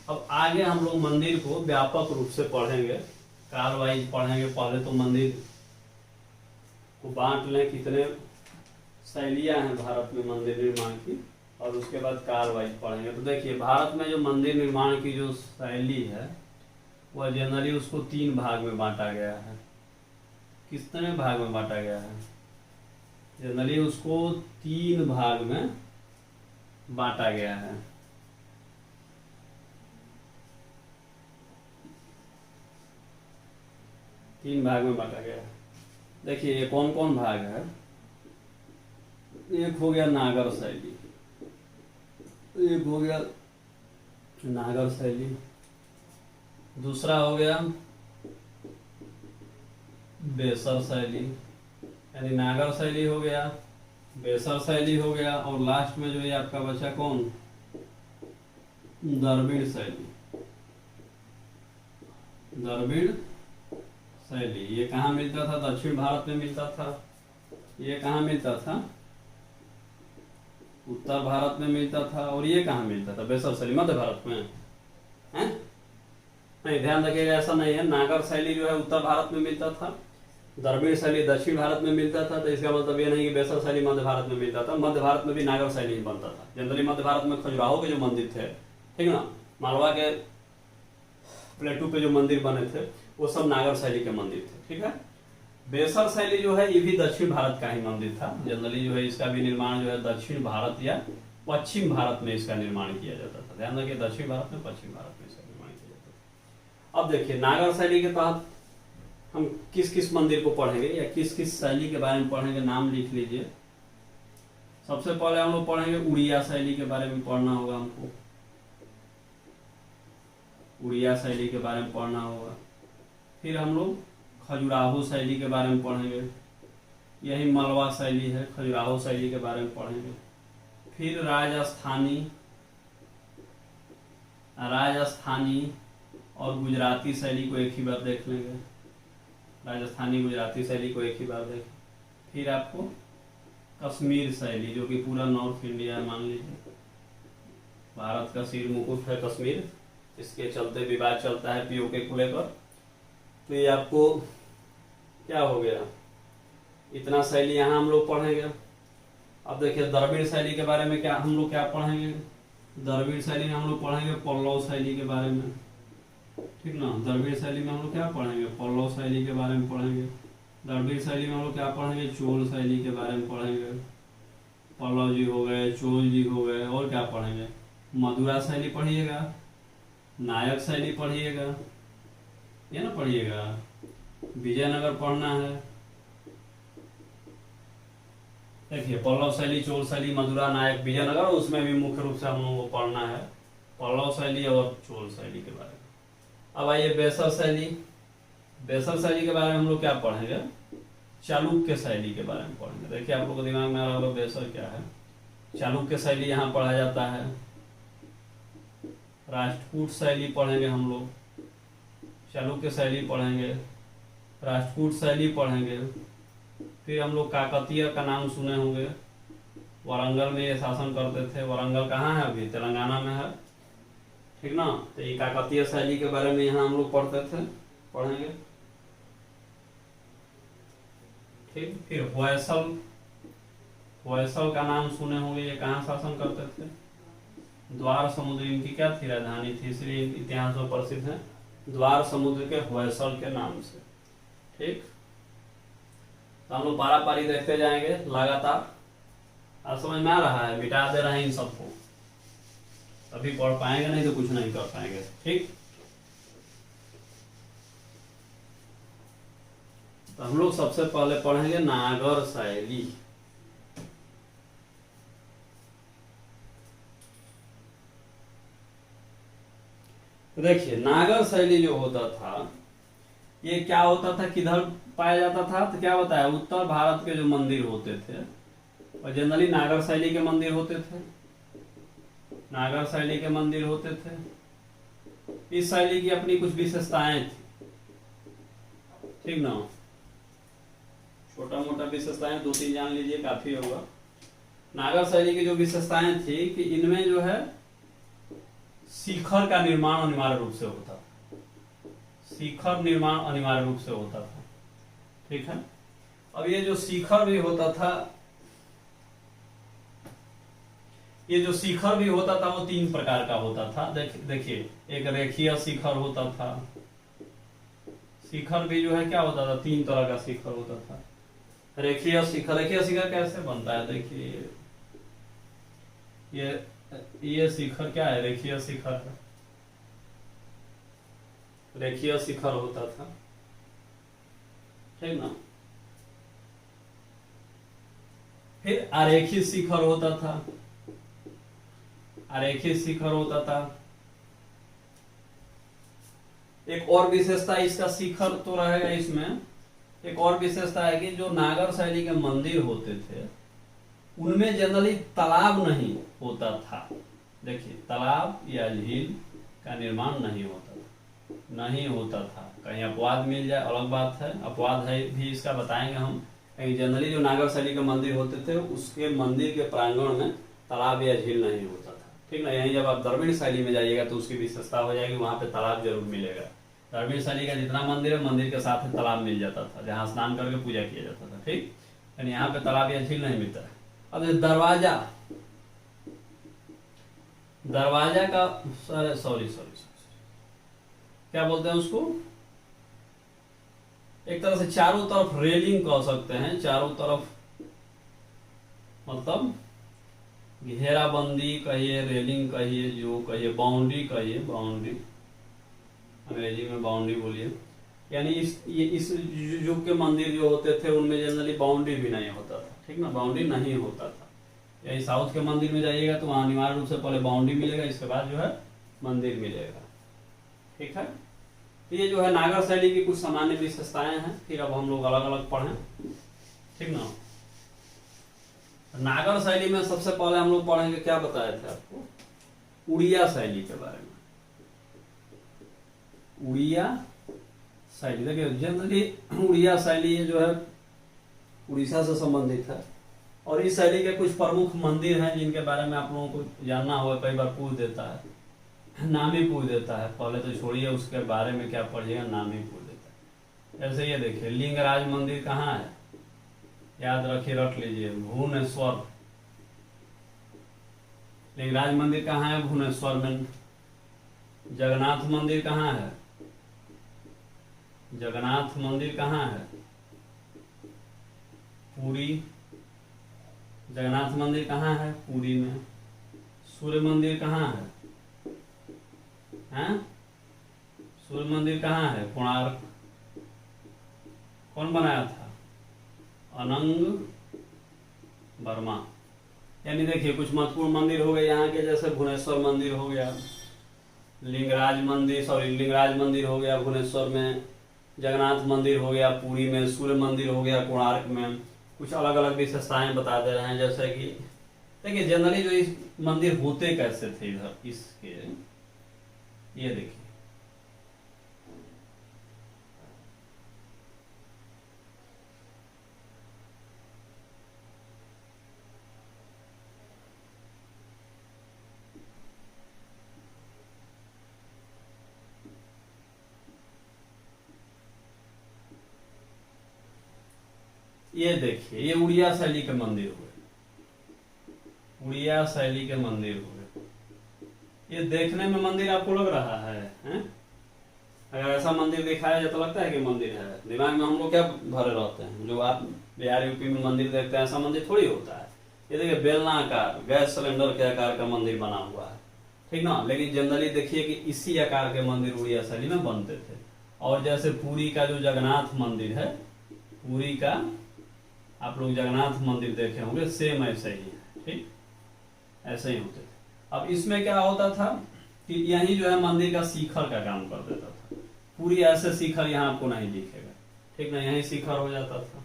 अब आगे हम लोग मंदिर को व्यापक रूप से पढ़ेंगे, काल वाइज पढ़ेंगे। पहले तो मंदिर को बांट लें कितने शैलियां हैं भारत में मंदिर निर्माण की, और उसके बाद काल वाइज पढ़ेंगे। तो देखिए भारत में जो मंदिर निर्माण की जो शैली है वह जनरली उसको 3 भाग में बांटा गया है। कितने भाग में बांटा गया है? जनरली उसको 3 भाग में बांटा गया है। तीन भाग में बांटा गया है। देखिए ये कौन कौन भाग है। एक हो गया नागर शैली, एक हो गया नागर शैली, दूसरा हो गया बेसर शैली, यानी नागर शैली हो गया, बेसर शैली हो गया, और लास्ट में जो है आपका बचा कौन? द्रविड़ शैली। द्रविड़ शैली ये कहाँ मिलता था? दक्षिण भारत में मिलता था। ये कहाँ मिलता था? उत्तर भारत में मिलता था। और ये कहाँ मिलता था? बेसर शैली मध्य भारत में है? नहीं, ध्यान रखिएगा, ऐसा नहीं है। नागर शैली जो है उत्तर भारत में मिलता था, द्रविड़ शैली दक्षिण भारत में मिलता था। तो इसका मतलब ये नहीं कि बेसर शैली मध्य भारत में मिलता था। मध्य भारत में भी नागर शैली ही बनता था। जनरली मध्य भारत में खजुराहो के जो मंदिर थे, ठीक ना, मालवा के प्लेटू पे जो मंदिर बने थे वो सब नागर शैली के मंदिर थे, ठीक है। बेसर शैली जो है ये भी दक्षिण भारत का ही मंदिर था। जनरली जो है इसका भी निर्माण जो है दक्षिण भारत या पश्चिम भारत में इसका निर्माण किया जाता था। ध्यान रखिए, दक्षिण भारत में, पश्चिम भारत में इसका निर्माण किया जाता था। अब देखिए नागर शैली के तहत हम किस किस मंदिर को पढ़ेंगे या किस किस शैली के बारे में पढ़ेंगे, नाम लिख लीजिए। सबसे पहले हम लोग पढ़ेंगे उड़िया शैली के बारे में पढ़ना होगा हमको। उड़िया शैली के बारे में पढ़ना होगा। फिर हम लोग खजुराहो शैली के बारे में पढ़ेंगे। यही मालवा शैली है, खजुराहो शैली के बारे में पढ़ेंगे। फिर राजस्थानी और गुजराती शैली को एक ही बार देख लेंगे। राजस्थानी गुजराती शैली को एक ही बार देखें। फिर आपको कश्मीर शैली, जो कि पूरा नॉर्थ इंडिया मान लीजिए, भारत का सिर मुकुट है कश्मीर, इसके चलते विवाद चलता है पीओके को लेकर। तो ये आपको क्या हो गया, इतना शैली यहाँ हम लोग पढ़ेंगे। अब देखिए द्रविड़ शैली के बारे में क्या हम लोग क्या पढ़ेंगे। द्रविड़ शैली में हम लोग पढ़ेंगे पल्लव शैली के बारे में, ठीक ना। द्रविड़ शैली में हम लोग क्या पढ़ेंगे? पल्लव शैली के बारे में पढ़ेंगे। द्रविड़ शैली में हम लोग क्या पढ़ेंगे? चोल शैली के बारे में पढ़ेंगे। पल्लव जी हो गए, चोल जी हो गए, और क्या पढ़ेंगे? मदुरा शैली पढ़िएगा, नायक शैली पढ़िएगा, ये ना पढ़िएगा। विजयनगर पढ़ना है। देखिए पल्लव शैली, चोल शैली, मदुरा, नायक, विजयनगर, उसमें भी मुख्य रूप से हम लोगों को पढ़ना है पल्लव शैली और चोल शैली के बारे में। अब आइए बेसर शैली। बेसर शैली के बारे में हम लोग क्या पढ़ेंगे? चालुक्य शैली के बारे में पढ़ेंगे। देखिए आप लोग को दिमाग में आ रहा होगा बेसर क्या है। चालुक्य शैली यहाँ पढ़ा जाता है। राष्ट्रकूट शैली पढ़ेंगे हम लोग, चालुक्य शैली पढ़ेंगे, राष्ट्रकूट शैली पढ़ेंगे। फिर हम लोग काकतीय का नाम सुने होंगे, वारंगल में ये शासन करते थे। वारंगल कहाँ है? अभी तेलंगाना में है, ठीक ना। तो ये काकतीय शैली के बारे में यहाँ हम लोग पढ़ेंगे, ठीक। फिर होयसल का नाम सुने होंगे, ये कहाँ शासन करते थे? द्वार समुद्र इनकी क्या थी? राजधानी थी, इसलिए इतिहास में प्रसिद्ध है द्वार समुद्र के होयसल के नाम से, ठीक। तो हम लोग पारा पारी देखते जाएंगे लगातार। आज समझ में आ रहा है? मिटा दे रहे हैं इन सबको, तभी पढ़ पाएंगे, नहीं तो कुछ नहीं कर पाएंगे, ठीक। तो हम लोग सबसे पहले पढ़ेंगे नागर शैली। तो देखिए नागर शैली जो होता था ये क्या होता था, किधर पाया जाता था? तो क्या बताया, उत्तर भारत के जो मंदिर होते थे और जनरली नागर शैली के मंदिर होते थे। नागर शैली के मंदिर होते थे। इस शैली की अपनी कुछ विशेषताएं थी, ठीक ना। छोटा मोटा विशेषताएं 2-3 जान लीजिए, काफी होगा। नागर शैली की जो विशेषताएं थी कि इनमें जो है शिखर का निर्माण अनिवार्य रूप से होता था, शिखर निर्माण अनिवार्य रूप से होता था। ठीक है, अब ये जो शिखर भी होता था, ये जो शिखर भी होता था वो 3 प्रकार का होता था। देखिए, एक रेखीय शिखर होता था, शिखर भी जो है क्या होता था, 3 तरह का शिखर होता था। रेखीय शिखर, रेखीय शिखर कैसे बनता है, देखिए ये शिखर क्या है, रेखीय शिखर है, रेखीय शिखर होता था। ठीक ना, फिर आरेखीय शिखर होता था, आरेखीय शिखर होता था। एक और विशेषता इसका शिखर तो रहेगा, इसमें एक और विशेषता है कि जो नागर शैली के मंदिर होते थे उनमें जनरली तालाब नहीं होता था। देखिए, तालाब या झील का निर्माण नहीं होता था, नहीं होता था। कहीं अपवाद मिल जाए अलग बात है, अपवाद है भी इसका बताएंगे हम। कहीं जनरली जो नागर शैली के मंदिर होते थे उसके मंदिर के प्रांगण में तालाब या झील नहीं होता था। ठीक ना, यहीं जब आप द्रविड़ शैली में जाइएगा तो उसकी विशेषता हो जाएगी, वहां पे तालाब जरूर मिलेगा। द्रविड़ शैली का जितना मंदिर है, मंदिर के साथ तालाब मिल जाता था जहाँ स्नान करके पूजा किया जाता था। ठीक, यानी यहाँ पे तालाब या झील नहीं मिलता है। अब दरवाजा, दरवाजा का सॉरी क्या बोलते हैं उसको, एक तरह से चारों तरफ रेलिंग कह सकते हैं, चारों तरफ मतलब घेराबंदी कहिए, रेलिंग कहिए, जो कहिए, बाउंड्री कहिए, बाउंड्री अंग्रेजी में बाउंड्री बोलिए। यानी इस युग के मंदिर जो होते थे उनमें जनरली बाउंड्री भी नहीं होता था। ठीक ना, बाउंड्री नहीं होता था। यही साउथ के मंदिर में जाइएगा तो वहाँ अनिवार्य रूप से पहले बाउंड्री मिलेगा, इसके बाद जो है मंदिर मिलेगा। ठीक है, तो ये जो है नागर शैली की कुछ सामान्य विशेषताएं हैं। फिर अब हम लोग अलग अलग पढ़ें। ठीक ना, नागर शैली में सबसे पहले हम लोग पढ़ेंगे, क्या बताए थे आपको, उड़िया शैली के बारे में। उड़िया शैली, देखिए जनरली उड़िया शैली जो है उड़ीसा से संबंधित है, और इस शैली के कुछ प्रमुख मंदिर हैं जिनके बारे में आप लोगों को जानना होगा। कई बार पूछ देता है, नाम ही पूछ देता है, पहले तो छोड़िए उसके बारे में क्या पढ़िएगा, नाम ही पूछ देता है। ऐसे ये देखिए, लिंगराज मंदिर कहाँ है, याद रखिए, रख लीजिए, भुवनेश्वर। लिंगराज मंदिर कहाँ है, भुवनेश्वर में। जगन्नाथ मंदिर कहाँ है, जगन्नाथ मंदिर कहाँ है, पुरी। जगन्नाथ मंदिर कहाँ है, पुरी में। सूर्य मंदिर कहाँ है, हैं? सूर्य मंदिर कहाँ है, कोणार्क। कौन बनाया था, अनंग वर्मा। यानी देखिए कुछ महत्वपूर्ण मंदिर हो गए यहाँ के, जैसे भुवनेश्वर मंदिर हो गया, लिंगराज मंदिर हो गया भुवनेश्वर में, जगन्नाथ मंदिर हो गया पुरी में, सूर्य मंदिर हो गया कोणार्क में। कुछ अलग अलग विशेषताएं बता दे रहे हैं, जैसे कि देखिए जनरली जो इस मंदिर होते कैसे थे इधर इसके, ये देखिए, ये देखिए, ये उड़िया शैली के मंदिर हुए, उड़िया शैली के मंदिर हुए। ये देखने में मंदिर आपको लग रहा है, हैं? अगर ऐसा मंदिर दिखाया जाए तो लगता है कि मंदिर है। दिमाग में हम लोग क्या भरे रहते हैं, जो आप बिहार यूपी में मंदिर देखते हैं ऐसा मंदिर थोड़ी होता है। ये देखिए बेलनाकार गैस सिलेंडर के आकार का मंदिर बना हुआ है। ठीक ना, लेकिन जनरली देखिए कि इसी आकार के मंदिर उड़िया शैली में बनते थे। और जैसे पुरी का जो जगन्नाथ मंदिर है, पुरी का आप लोग जगन्नाथ मंदिर देखे होंगे, सेम ऐसे ही है। ठीक, ऐसे ही होते थे। अब इसमें क्या होता था कि यही जो है मंदिर का शिखर का काम कर देता था। पूरी ऐसे शिखर यहाँ आपको नहीं दिखेगा। ठीक ना, यही शिखर हो जाता था।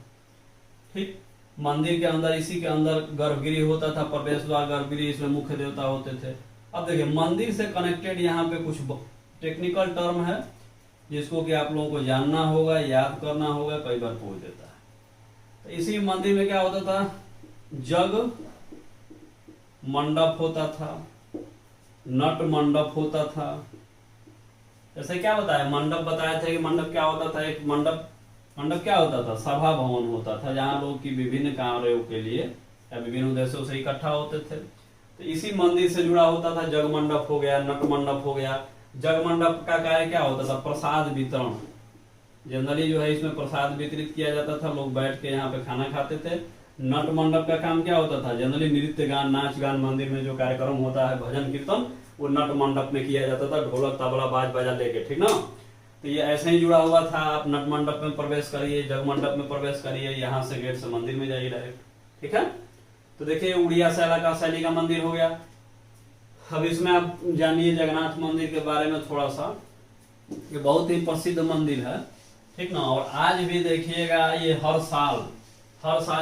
ठीक, मंदिर के अंदर, इसी के अंदर गर्भगृह होता था, प्रवेश द्वार गर्भगृह, इसमें मुख्य देवता होते थे। अब देखिए मंदिर से कनेक्टेड यहाँ पे कुछ टेक्निकल टर्म है जिसको कि आप लोगों को जानना होगा, याद करना होगा, कई बार पूछ देता है। तो इसी मंदिर में क्या होता था, जग मंडप होता था, नट मंडप होता था। जैसे क्या बताया, मंडप बताया था कि मंडप क्या होता था, एक मंडप क्या होता था, सभा भवन होता था जहां लोग की विभिन्न कार्यों के लिए या विभिन्न उद्देश्यों से इकट्ठा होते थे। तो इसी मंदिर से जुड़ा होता था जग मंडप हो गया, नट मंडप हो गया। जग मंडप का कार्य क्या होता था, प्रसाद वितरण। जनरली जो है इसमें प्रसाद वितरित किया जाता था, लोग बैठ के यहाँ पे खाना खाते थे। नट मंडप का काम क्या होता था, जनरली नृत्य गान, नाच गान, मंदिर में जो कार्यक्रम होता है, भजन कीर्तन, वो नट मंडप में किया जाता था, ढोलक तबला बाज बाजा लेके, ठीक ना। तो ये ऐसे ही जुड़ा हुआ था। आप नट मंडप में प्रवेश करिए, जग मंडप में प्रवेश करिए, यहाँ से गेट से मंदिर में जाइए डायरेक्ट, ठीक है। तो देखिए उड़िया शैली का मंदिर हो गया। अब इसमें आप जानिए जगन्नाथ मंदिर के बारे में थोड़ा सा। ये बहुत ही प्रसिद्ध मंदिर है, ठीक ना। और आज भी देखिएगा ये हर साल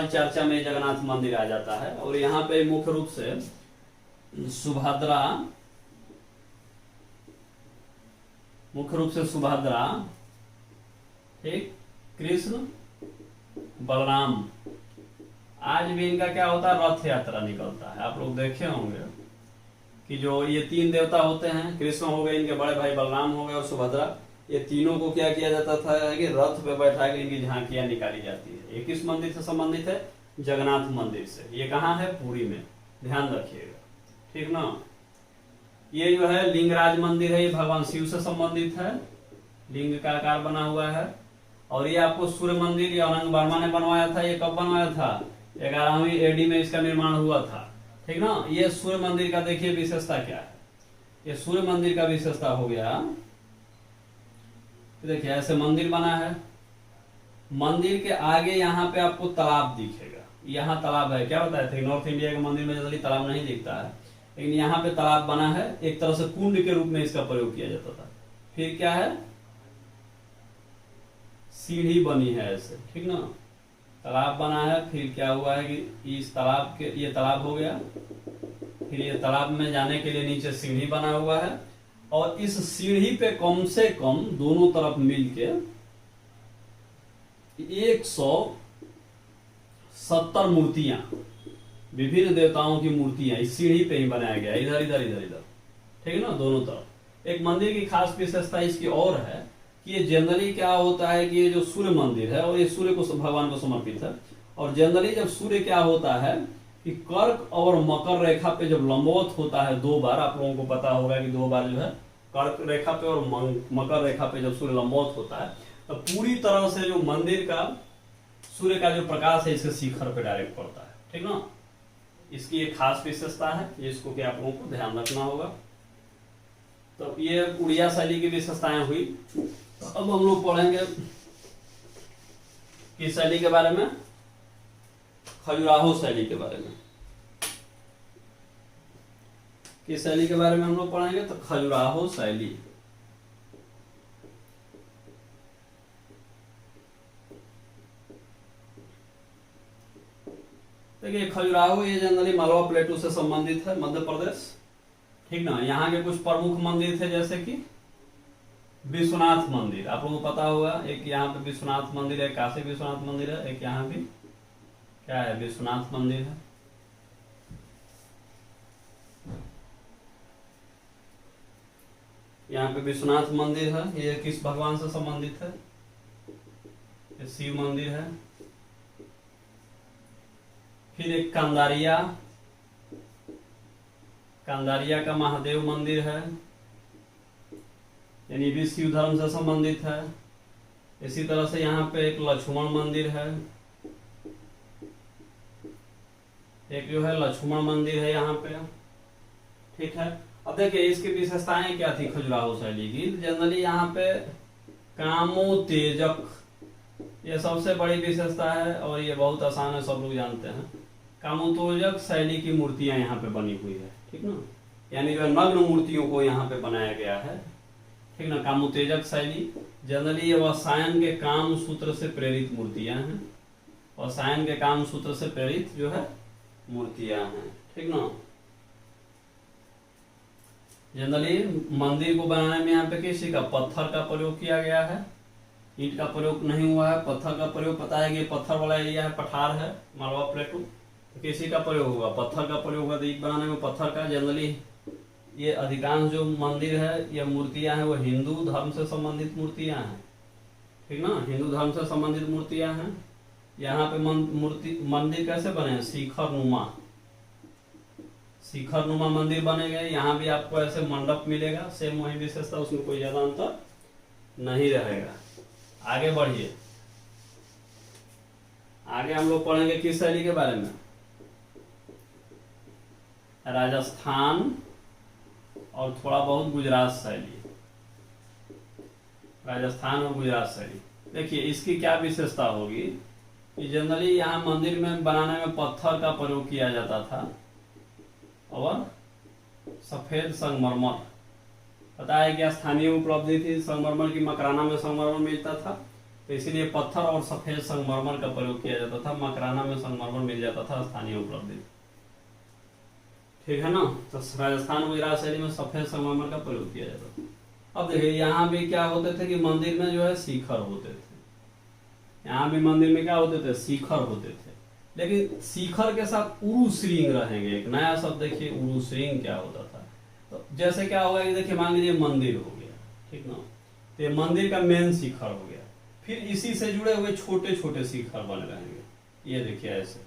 चर्चा में जगन्नाथ मंदिर आ जाता है। और यहाँ पे मुख्य रूप से सुभद्रा, ठीक, कृष्ण, बलराम, आज भी इनका क्या होता है, रथ यात्रा निकलता है। आप लोग देखे होंगे कि जो ये तीन देवता होते हैं, कृष्ण हो गए, इनके बड़े भाई बलराम हो गए और सुभद्रा, ये तीनों को क्या किया जाता था कि रथ पे बैठा के इनकी झांकियां निकाली जाती है। ये किस मंदिर से संबंधित है, जगन्नाथ मंदिर से। ये कहाँ है, पुरी में, ध्यान रखिएगा, ठीक ना। ये जो है लिंगराज मंदिर है, ये भगवान शिव से संबंधित है, लिंग का आकार बना हुआ है। और ये आपको सूर्य मंदिर ये अनंग वर्मा ने बनवाया था। ये कब बनवाया था, 11वीं AD में इसका निर्माण हुआ था, ठीक ना। ये सूर्य मंदिर का देखिए विशेषता क्या है। ये सूर्य मंदिर का विशेषता हो गया, देखिए ऐसे मंदिर बना है, मंदिर के आगे यहाँ पे आपको तालाब दिखेगा। यहाँ तालाब है, क्या बताया था, नॉर्थ इंडिया के मंदिर में जनरली तालाब नहीं दिखता है, लेकिन यहाँ पे तालाब बना है। एक तरह से कुंड के रूप में इसका प्रयोग किया जाता था। फिर क्या है, सीढ़ी बनी है ऐसे, ठीक ना, तालाब बना है। फिर क्या हुआ है कि इस तालाब के, ये तालाब हो गया, फिर ये तालाब में जाने के लिए नीचे सीढ़ी बना हुआ है। और इस सीढ़ी पे कम से कम दोनों तरफ मिलके 170 मूर्तियां, विभिन्न देवताओं की मूर्तियां इस सीढ़ी पे ही बनाया गया, इधर इधर इधर इधर, ठीक है ना, दोनों तरफ। एक मंदिर की खास विशेषता इसकी और है कि ये जनरली क्या होता है कि ये जो सूर्य मंदिर है और ये सूर्य को, भगवान को समर्पित है। और जनरली जब सूर्य क्या होता है कि कर्क और मकर रेखा पे जब लंबवत होता है 2 बार, आप लोगों को पता होगा कि 2 बार जो है कर्क रेखा पे और मकर रेखा पे जब सूर्य लंबवत होता है, तो पूरी तरह से जो मंदिर का सूर्य का जो प्रकाश है इसके शिखर पे डायरेक्ट पड़ता है, ठीक ना। इसकी एक खास विशेषता है, इसको कि आप लोगों को ध्यान रखना होगा। तो ये उड़िया शैली की विशेषताएं हुई। तो अब हम लोग पढ़ेंगे किस शैली के बारे में, खजुराहो शैली के बारे में। किस शैली के बारे में हम लोग पढ़ेंगे, तो खजुराहो शैली। देखिए खजुराहो ये जनरली मालवा प्लेटू से संबंधित है, मध्य प्रदेश, ठीक ना। यहाँ के कुछ प्रमुख मंदिर थे जैसे कि विश्वनाथ मंदिर, आप लोगों को पता होगा। एक यहाँ पे विश्वनाथ मंदिर है, काशी विश्वनाथ मंदिर है, एक यहाँ भी क्या है, विश्वनाथ मंदिर है। यहाँ पे विश्वनाथ मंदिर है, ये किस भगवान से संबंधित है, ये शिव मंदिर है। फिर एक कंदारिया का महादेव मंदिर है, यानी भी शिव धर्म से संबंधित है। इसी तरह से यहाँ पे एक लक्ष्मण मंदिर है, एक जो है लक्ष्मण मंदिर है यहाँ पे, ठीक है। अब देखिए इसकी विशेषताएं क्या थी खजुराहो शैली की। जनरली यहाँ पे कामोत्तेजक, ये सबसे बड़ी विशेषता है और ये बहुत आसान है, सब लोग जानते हैं। कामोत्तेजक शैली की मूर्तियां यहाँ पे बनी हुई है, ठीक ना, यानी जो नग्न मूर्तियों को यहाँ पे बनाया गया है, ठीक ना। कामोत्तेजक शैली जनरली ये वसायन के काम सूत्र से प्रेरित मूर्तियां हैं, वसायन के काम सूत्र से प्रेरित जो है मूर्तियां हैं, ठीक ना। जनरली मंदिर को बनाने में यहाँ पे किसी का पत्थर का प्रयोग किया गया है, ईंट का प्रयोग नहीं हुआ है। पत्थर का प्रयोग पता है कि पत्थर वाला एरिया है, पठार है, मालवा प्लेटू, तो किसी का प्रयोग होगा, पत्थर का प्रयोग होगा। ईंट बनाने में पत्थर का जनरली ये अधिकांश जो मंदिर है, ये मूर्तियां हैं, वो हिंदू धर्म से संबंधित मूर्तियां हैं, ठीक ना, हिंदू धर्म से संबंधित मूर्तियां हैं। यहाँ पे मूर्ति मंदिर कैसे बने हैं, शिखर नुमा मंदिर बनेंगे। यहाँ भी आपको ऐसे मंडप मिलेगा, सेम वही विशेषता, उसमें कोई ज्यादा अंतर नहीं रहेगा। आगे बढ़िए, आगे हम लोग पढ़ेंगे किस शैली के बारे में, राजस्थान और थोड़ा बहुत गुजरात शैली, राजस्थान और गुजरात शैली। देखिए इसकी क्या विशेषता होगी कि जनरली यहाँ मंदिर में बनाने में पत्थर का प्रयोग किया जाता था और सफेद संगमरमर, पता है क्या स्थानीय उपलब्धि थी संगमरमर की, मकराना में संगमरमर मिलता था, तो इसीलिए पत्थर और सफेद संगमरमर का प्रयोग किया जाता था। मकराना में संगमरमर मिल जाता था, स्थानीय उपलब्धि, ठीक है ना। तो राजस्थान गुजरात शैली में सफेद संगमरमर का प्रयोग किया जाता था। अब देखिए यहाँ भी क्या होते थे कि मंदिर में जो है शिखर होते थे, यहाँ भी मंदिर में क्या होते थे, शिखर होते थे, लेकिन शिखर के साथ उरु श्रृंग रहेंगे। एक नया शब्द देखिए, उरु श्रृंग क्या होता था। तो जैसे क्या होगा कि देखिए मान लीजिए मंदिर हो गया, ठीक ना, तो ये मंदिर का मेन शिखर हो गया, फिर इसी से जुड़े हुए छोटे छोटे शिखर बने रहेंगे, ये देखिए ऐसे,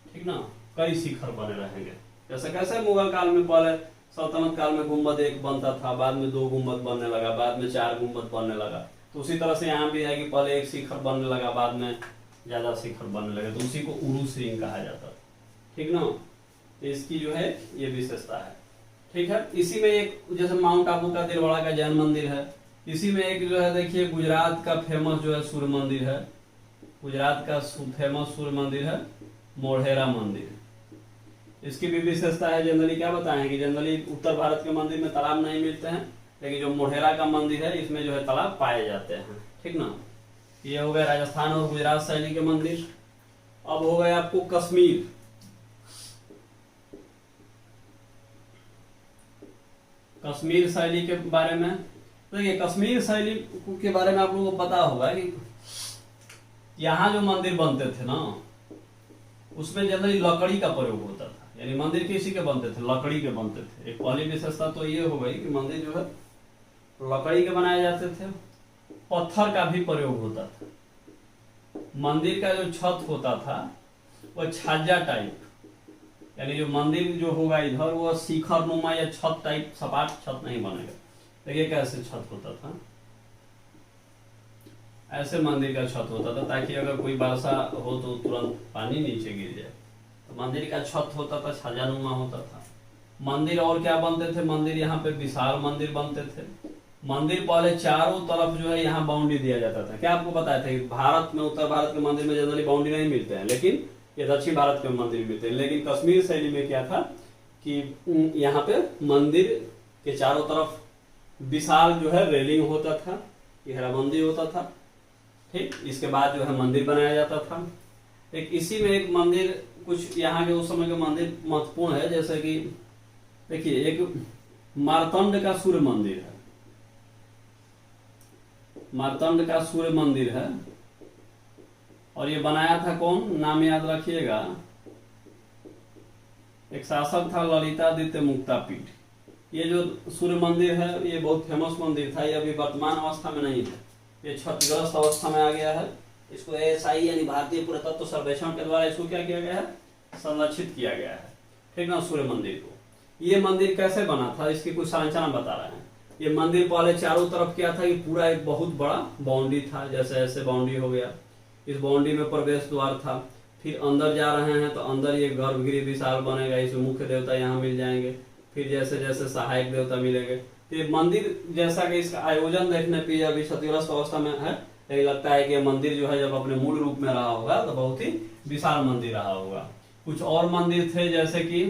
ठीक ना, कई शिखर बने रहेंगे। जैसे कैसे मुगल काल में पहले सल्तनत काल में गुम्बद एक बनता था, बाद में 2 गुम्बद बनने लगा, बाद में 4 गुम्बद बनने लगा, तो उसी तरह से यहाँ भी है कि पहले एक शिखर बनने लगा, बाद में ज्यादा शिखर बनने लगे, तो उसी को उरु श्रृंग कहा जाता था, ठीक ना। तो इसकी जो है ये विशेषता है, ठीक है। इसी में एक जैसे माउंट आबू का दिलवाड़ा का जैन मंदिर है, इसी में एक जो है देखिए गुजरात का फेमस जो है सूर्य मंदिर है, गुजरात का फेमस सूर्य मंदिर है मोढेरा मंदिर। इसकी भी विशेषता है, जनरली क्या बताएं कि जनरली उत्तर भारत के मंदिर में तालाब नहीं मिलते हैं, लेकिन जो मोढेरा का मंदिर है इसमें जो है तालाब पाए जाते हैं, ठीक ना। ये हो गया राजस्थान और गुजरात शैली के मंदिर। अब हो गया आपको कश्मीर, कश्मीर शैली के बारे में। देखिए कश्मीर शैली के बारे में आप लोगों को पता होगा कि यहाँ जो मंदिर बनते थे ना, उसमें जनरली लकड़ी का प्रयोग होता था, यानी मंदिर किसी के बनते थे, लकड़ी के बनते थे। एक पहली विशेषता तो ये हो गई कि मंदिर जो है लकड़ी के बनाए जाते थे, पत्थर का भी प्रयोग होता था। मंदिर का जो छत होता था वह छाजा टाइप, यानी जो मंदिर जो होगा इधर वो शिखर नुमा या छत टाइप, सपाट छत नहीं बनेगा। देखिए कैसे छत होता था, ऐसे मंदिर का छत होता था, ताकि अगर कोई वर्षा हो तो तुरंत पानी नीचे गिर जाए। तो मंदिर का छत होता था, छाजानुमा होता था। मंदिर और क्या बनते थे, मंदिर यहाँ पे विशाल मंदिर बनते थे। मंदिर पहले चारों तरफ जो है यहाँ बाउंड्री दिया जाता था। क्या आपको बताया था कि भारत में, उत्तर भारत के मंदिर में जनरली बाउंड्री नहीं मिलते हैं, लेकिन ये दक्षिण भारत के मंदिर मिलते हैं। लेकिन कश्मीर शैली में क्या था कि यहाँ पे मंदिर के चारों तरफ विशाल जो है रेलिंग होता था, घेराबंदी होता था, ठीक। इसके बाद जो है मंदिर बनाया जाता था। एक इसी में एक मंदिर, कुछ यहाँ के उस समय के मंदिर महत्वपूर्ण है, जैसे कि देखिए एक मारतंड का सूर्य मंदिर है, मारतंड का सूर्य मंदिर है, और ये बनाया था कौन, नाम याद रखिएगा, एक शासक था ललितादित्य मुक्तापीठ। ये जो सूर्य मंदिर है ये बहुत फेमस मंदिर था, ये अभी वर्तमान अवस्था में नहीं है, ये क्षतिग्रस्त अवस्था में आ गया है। इसको ASI यानी भारतीय पुरातत्व सर्वेक्षण के द्वारा इसको क्या किया गया है, संरक्षित किया गया है, ठीक ना, सूर्य मंदिर को। ये मंदिर कैसे बना था, इसकी कुछ संरचना बता रहे हैं। ये मंदिर पहले चारों तरफ क्या था कि पूरा एक बहुत बड़ा बाउंड्री था, जैसे ऐसे बाउंड्री हो गया, इस बाउंड्री में प्रवेश द्वार था। फिर अंदर जा रहे हैं तो अंदर ये गर्भगृह विशाल बनेगा, इसमें मुख्य देवता यहाँ मिल जाएंगे, फिर जैसे जैसे सहायक देवता मिलेंगे। तो ये मंदिर जैसा कि इसका आयोजन देखने पे अभी क्षतिग्रस्त अवस्था में है, लेकिन लगता है कि मंदिर जो है जब अपने मूल रूप में रहा होगा तो बहुत ही विशाल मंदिर रहा होगा। कुछ और मंदिर थे, जैसे कि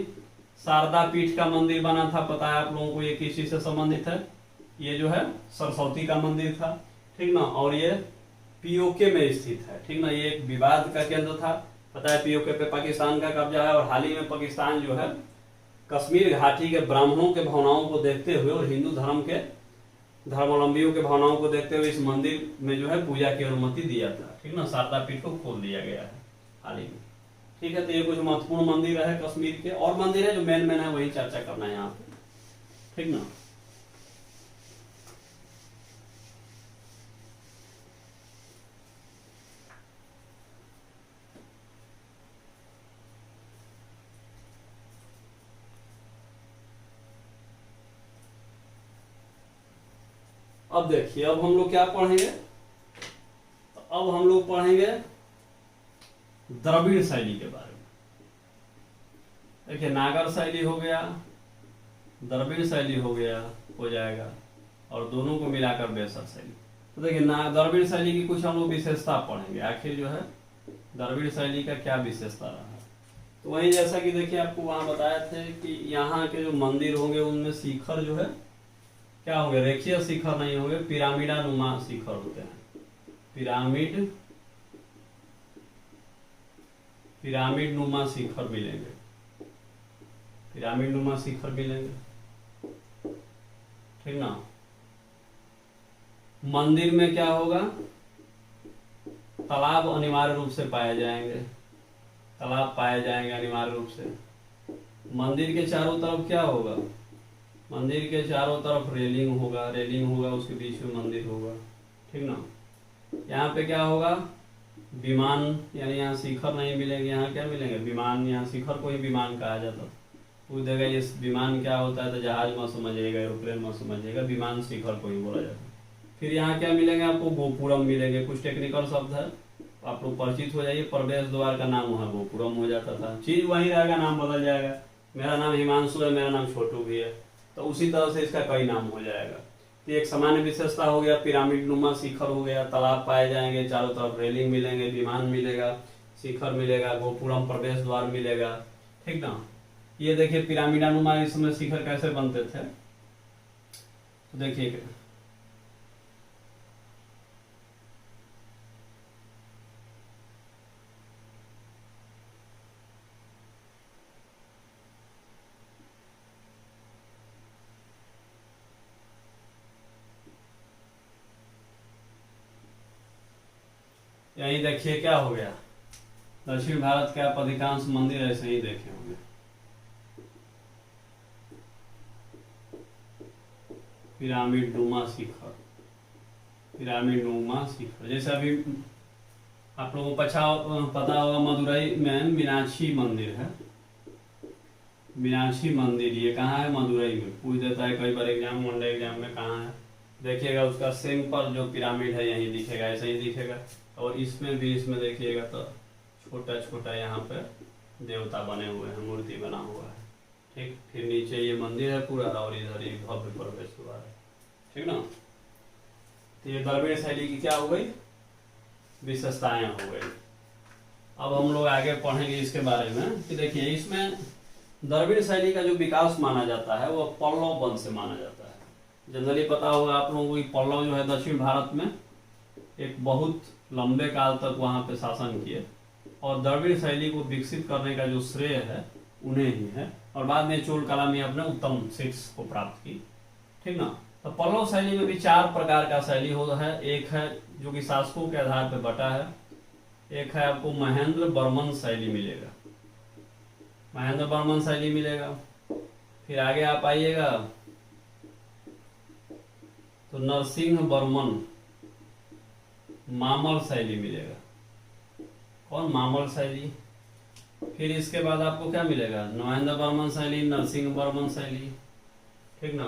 शारदा पीठ का मंदिर बना था, पता है आप लोगों को ये किसी से संबंधित है, ये जो है सरस्वती का मंदिर था, ठीक ना, और ये POK में स्थित है, ठीक ना। ये एक विवाद का केंद्र था, पता है POK पे पाकिस्तान का कब्जा है, और हाल ही में पाकिस्तान जो है कश्मीर घाटी के ब्राह्मणों के भावनाओं को देखते हुए और हिंदू धर्म के धर्मावलंबियों के भावनाओं को देखते हुए इस मंदिर में जो है पूजा की अनुमति दिया था, ठीक ना। शारदा पीठ को खोल दिया गया है हाल ही में, ठीक है, तो ये कुछ महत्वपूर्ण मंदिर है कश्मीर के, और मंदिर है जो मेन मेन है वही चर्चा करना है यहाँ पे, ठीक ना। अब देखिए, अब हम लोग क्या पढ़ेंगे, तो अब हम लोग पढ़ेंगे द्रविड़ शैली के बारे में। देखिए, नागर शैली हो गया, द्रविड़ शैली हो जाएगा, और दोनों को मिलाकर बेसर शैली। तो देखिए, द्रविड़ शैली की कुछ हम लोग विशेषता पढ़ेंगे, आखिर जो है द्रविड़ शैली का क्या विशेषता रहा। तो वही जैसा कि देखिए आपको वहां बताया थे कि यहाँ के जो मंदिर होंगे उनमें शिखर जो है क्या होंगे, रेखीय शिखर नहीं होंगे, पिरामिडा नुमा शिखर होते हैं। पिरामिड नुमा शिखर मिलेंगे, पिरामिड नुमा शिखर मिलेंगे, ठीक ना। मंदिर में क्या होगा, तालाब अनिवार्य रूप से पाए जाएंगे, तालाब पाए जाएंगे अनिवार्य रूप से। मंदिर के चारों तरफ क्या होगा, मंदिर के चारों तरफ रेलिंग होगा, उसके बीच में मंदिर होगा, ठीक ना। यहाँ पे क्या होगा, विमान, यानी यहाँ शिखर नहीं मिलेंगे, यहाँ क्या मिलेंगे, विमान। यहाँ शिखर को ही विमान कहा जाता है। पूछ देगा ये विमान क्या होता है, तो जहाज में समझिएगा, एरोप्लेन में समझिएगा, विमान शिखर को ही बोला जाता है। फिर यहाँ क्या मिलेंगे आपको, गोपुरम मिलेंगे। कुछ टेक्निकल शब्द है, आप लोग परिचित हो जाइए। प्रवेश द्वार का नाम वहाँ गोपुरम हो जाता था, चीज वही रहेगा, नाम बदल जाएगा। मेरा नाम हिमांशु है, मेरा नाम छोटू भी है, तो उसी तरह से इसका कई नाम हो जाएगा। तो एक सामान्य विशेषता हो गया, पिरामिड नुमा शिखर हो गया, तालाब पाए जाएंगे, चारों तरफ रेलिंग मिलेंगे, विमान मिलेगा, शिखर मिलेगा, गोपुरम प्रवेश द्वार मिलेगा, ठीक ना। ये देखिए पिरामिडानुमा इसमें शिखर कैसे बनते थे, तो देखिए यही देखिए क्या हो गया, दक्षिण भारत के आप अधिकांश मंदिर ऐसे ही देखे होंगे, पिरामिड नुमा शिखर, पिरामिड नुमा शिखर। जैसे अभी आप लोगों को पता होगा मदुरई में मीनाक्षी मंदिर है, मीनाक्षी मंदिर ये कहाँ है, मदुरई में। पूछ देता है कई बार एग्जाम, वनडे एग्जाम में, कहाँ है। देखिएगा उसका सिंपल जो पिरामिड है यही दिखेगा, ऐसे ही दिखेगा। और इसमें भी, इसमें देखिएगा तो छोटा छोटा यहाँ पे देवता बने हुए हैं, मूर्ति बना हुआ है, ठीक। फिर नीचे ये मंदिर है पूरा, और इधर ये भव्य प्रवेश द्वार है, ठीक ना। तो ये द्रविड़ शैली की क्या हो गई, विशेषताएं हो गई। अब हम लोग आगे पढ़ेंगे इसके बारे में कि देखिए इसमें द्रविड़ शैली का जो विकास माना जाता है वो पल्लव वंश से माना जाता है। जनरली पता होगा आप लोगों को, पल्लव जो है दक्षिण भारत में एक बहुत लंबे काल तक वहां पे शासन किए, और द्रविड़ शैली को विकसित करने का जो श्रेय है उन्हें ही है, और बाद में चोल कला में अपने उत्तम शीर्ष को प्राप्त की, ठीक ना। तो पल्लव शैली में भी 4 प्रकार का शैली होता है। एक है जो कि शासकों के आधार पर बटा है, एक है आपको महेंद्र वर्मन शैली मिलेगा, महेंद्र वर्मन शैली मिलेगा। फिर आगे आप आइएगा तो नरसिंह वर्मन मामल शैली मिलेगा, कौन, मामल शैली। फिर इसके बाद आपको क्या मिलेगा, महेंद्र वर्मन शैली, नरसिंह वर्मन शैली, ठीक ना।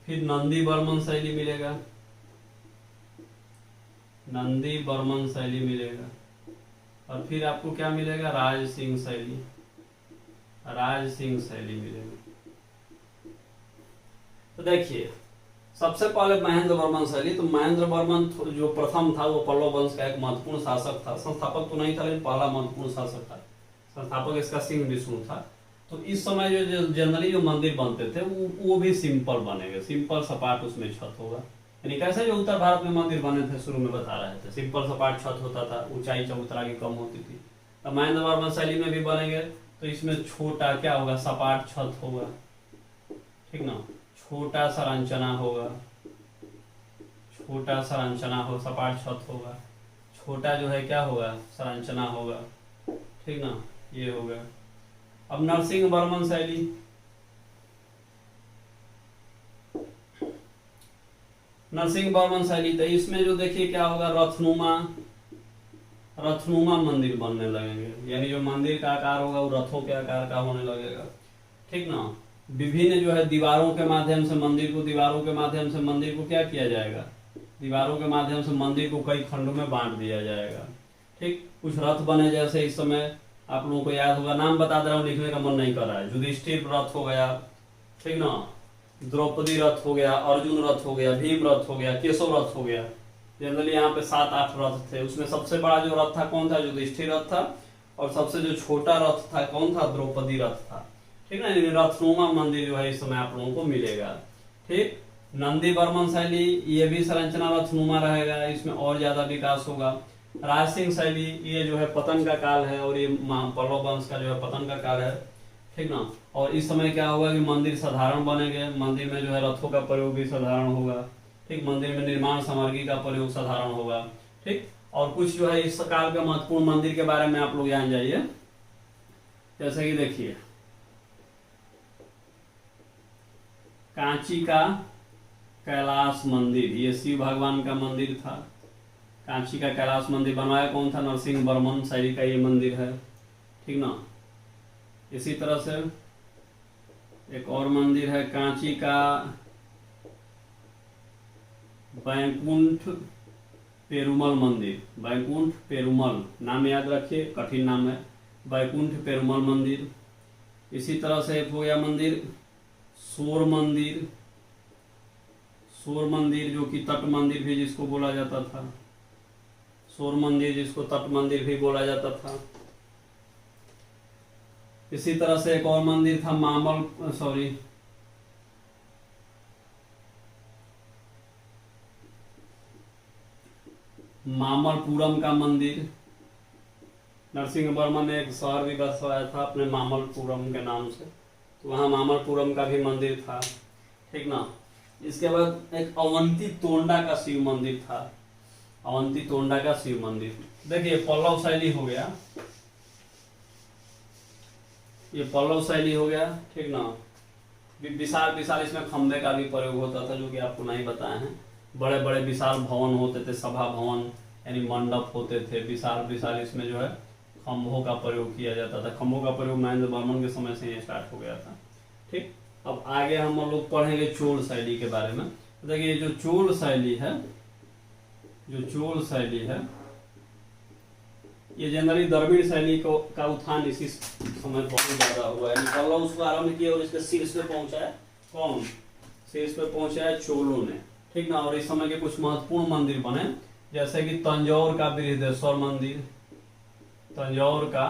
फिर नंदी वर्मन शैली मिलेगा, नंदी वर्मन शैली मिलेगा। और फिर आपको क्या मिलेगा, राज सिंह शैली, राज सिंह शैली मिलेगा। तो देखिए सबसे पहले महेंद्र वर्मन शैली, तो महेंद्र वर्मन जो प्रथम था वो पल्लव वंश का एक महत्वपूर्ण शासक था, संस्थापक तो नहीं था लेकिन पहला महत्वपूर्ण शासक था। संस्थापक इसका सिंह विष्णु था। तो इस समय जो जनरली जो मंदिर बनते थे वो भी सिंपल बनेंगे, सिंपल सपाट उसमें छत होगा। यानी कैसे जो उत्तर भारत में मंदिर बने थे शुरू में बता रहे थे, सिंपल सपाट छत होता था, ऊंचाई चबूतरा की कम होती थी। अब महेंद्र वर्मन शैली में भी बनेंगे तो इसमें छोटा क्या होगा, सपाट छत होगा, ठीक ना, छोटा सा रंचना होगा, छोटा संरचना हो, सपाट छत होगा, छोटा जो है क्या होगा, संरचना होगा, ठीक ना, ये हो गया। अब नरसिंह वर्मन शैली, नरसिंह वर्मन शैली, तो इसमें जो देखिए क्या होगा, रथनुमा मंदिर बनने लगेंगे, यानी जो मंदिर का आकार होगा वो रथों के आकार का होने लगेगा, ठीक ना। विभिन्न जो है दीवारों के माध्यम से मंदिर को क्या किया जाएगा, दीवारों के माध्यम से मंदिर को कई खंडों में बांट दिया जाएगा, ठीक। कुछ रथ बने, जैसे इस समय आप लोगों को याद होगा, नाम बता दे रहा हूँ, लिखने का मन नहीं कर रहा है। युधिष्ठिर रथ हो गया, ठीक ना, द्रौपदी रथ हो गया, अर्जुन रथ हो गया, भीम रथ हो गया, केशव रथ हो गया। जनरली यहाँ पे 7-8 रथ थे। उसमें सबसे बड़ा जो रथ था कौन था, युधिष्ठिर रथ था, और सबसे जो छोटा रथ था कौन था, द्रौपदी रथ था, ठीक ना। रथनुमा मंदिर जो है इस समय आप लोगों को मिलेगा, ठीक। नंदी वर्मन शैली, ये भी संरचना रथनुमा रहेगा, इसमें और ज्यादा विकास होगा। राजसिंह शैली, ये जो है पतन का काल है, और ये पल्लव वंश का जो है पतन का काल है, ठीक ना। और इस समय क्या होगा कि मंदिर साधारण बनेंगे, मंदिर में जो है रथों का प्रयोग भी साधारण होगा, ठीक। मंदिर में निर्माण सामग्री का प्रयोग साधारण होगा, ठीक। और कुछ जो है इस काल के महत्वपूर्ण मंदिर के बारे में आप लोग जान जाइए। जैसे कि देखिए, कांची का कैलाश मंदिर, ये शिव भगवान का मंदिर था। कांची का कैलाश मंदिर बनवाया कौन था, नरसिंह वर्मन शैली का ये मंदिर है, ठीक ना। इसी तरह से एक और मंदिर है, कांची का बैकुंठ पेरुमल मंदिर, बैकुंठ पेरुमल, नाम याद रखिए, कठिन नाम है, बैकुंठ पेरुमल मंदिर। इसी तरह से एक हो गया मंदिर सोर मंदिर, सोर मंदिर जो कि तट मंदिर भी जिसको बोला जाता था, सोर मंदिर जिसको तट मंदिर भी बोला जाता था। इसी तरह से एक और मंदिर था मामलपुरम का मंदिर। नरसिंह वर्मन ने एक शहर भी बसवाया था अपने मामलपुरम के नाम से, तो वहां मामलपुरम का भी मंदिर था, ठीक ना। इसके बाद एक अवंती तोंडा का शिव मंदिर था, अवंती तोंडा का शिव मंदिर। देखिए पल्लव शैली हो गया, ये पल्लव शैली हो गया, ठीक ना। विशाल विशाल इसमें खंबे का भी प्रयोग होता था, जो कि आपको नहीं बताए हैं। बड़े बड़े विशाल भवन होते थे, सभा भवन यानी मंडप होते थे, विशाल विशाल, इसमें जो है खंभों का प्रयोग किया जाता था। खंभों का प्रयोग महेंद्र वर्मन के समय से ही स्टार्ट हो गया था, ठीक। अब आगे हम लोग पढ़ेंगे चोल शैली के बारे में। देखिए जो चोल शैली है, ये जनरली द्रविड़ शैली का उत्थान इसी समय बहुत ज्यादा हुआ है। पल्लव उसको आरंभ किया और इसके शीर्ष पे पहुंचा है कौन, शीर्ष पे पहुंचा है चोलों ने, ठीक ना। और इस समय के कुछ महत्वपूर्ण मंदिर बने, जैसे कि तंजौर का बृहदेश्वर मंदिर, तंजौर का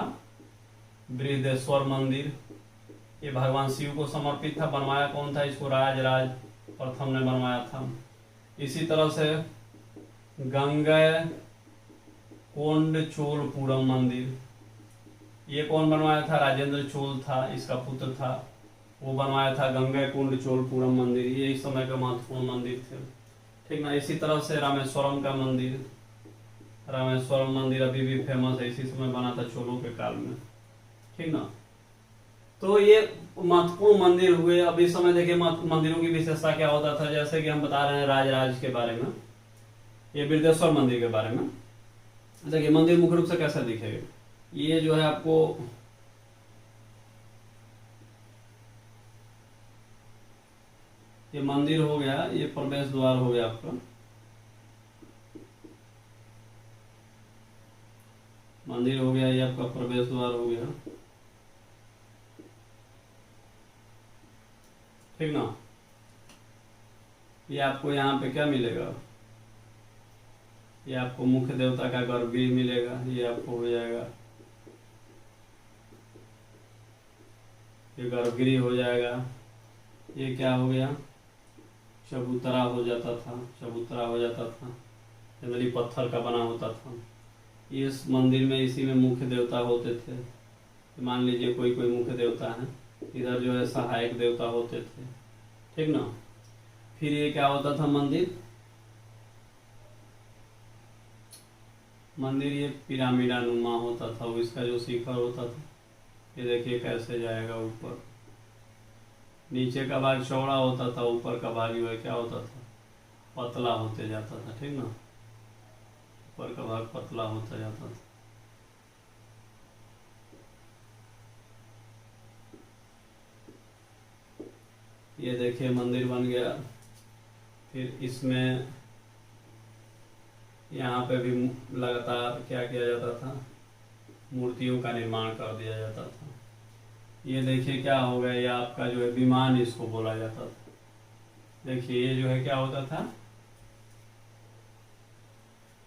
बृहदेश्वर मंदिर, ये भगवान शिव को समर्पित था। बनवाया कौन था इसको, राज प्रथम ने बनवाया था। इसी तरह से गंगा कोंड चोलपुरम मंदिर, ये कौन बनवाया था, राजेंद्र चोल था, इसका पुत्र था, वो बनवाया था गंगा कुंड चोलपुरम मंदिर। ये इस समय के महत्वपूर्ण मंदिर थे, ठीक ना। इसी तरह से रामेश्वरम का मंदिर, रामेश्वरम मंदिर अभी भी फेमस है, इसी समय बना था चोलों के काल में, ठीक ना। तो ये महत्वपूर्ण मंदिर हुए। अब इस समय देखिए मंदिरों की विशेषता क्या होता था, जैसे कि हम बता रहे हैं राज के बारे में, ये बृहदेश्वर मंदिर के बारे में। देखिए मंदिर मुख्य रूप से कैसा दिखेगा, ये जो है आपको ये मंदिर हो गया, ये प्रवेश द्वार हो गया आपका, मंदिर हो गया, ये आपका प्रवेश द्वार हो गया, ठीक ना। ये आपको यहाँ पे क्या मिलेगा, ये आपको मुख्य देवता का गर्भगृह मिलेगा, ये आपको हो जाएगा, ये गर्भगृह हो जाएगा। ये क्या हो गया, चबूतरा हो जाता था, जनरली पत्थर का बना होता था। इस मंदिर में इसी में मुख्य देवता होते थे। मान लीजिए कोई मुख्य देवता है, इधर जो है सहायक देवता होते थे, ठीक ना। फिर ये क्या होता था मंदिर, मंदिर ये पिरामिडा नुमा होता था, वो इसका जो शिखर होता था ये देखिए कैसे जाएगा ऊपर। नीचे का भाग चौड़ा होता था, ऊपर का भाग जो है क्या होता था, पतला होते जाता था, ठीक ना, ऊपर का भाग पतला होता जाता था। ये देखिए मंदिर बन गया। फिर इसमें यहाँ पे भी लगातार क्या किया जाता था, मूर्तियों का निर्माण कर दिया जाता था। ये देखिए क्या हो गया, ये आपका जो है विमान इसको बोला जाता था। देखिए ये जो है क्या होता था,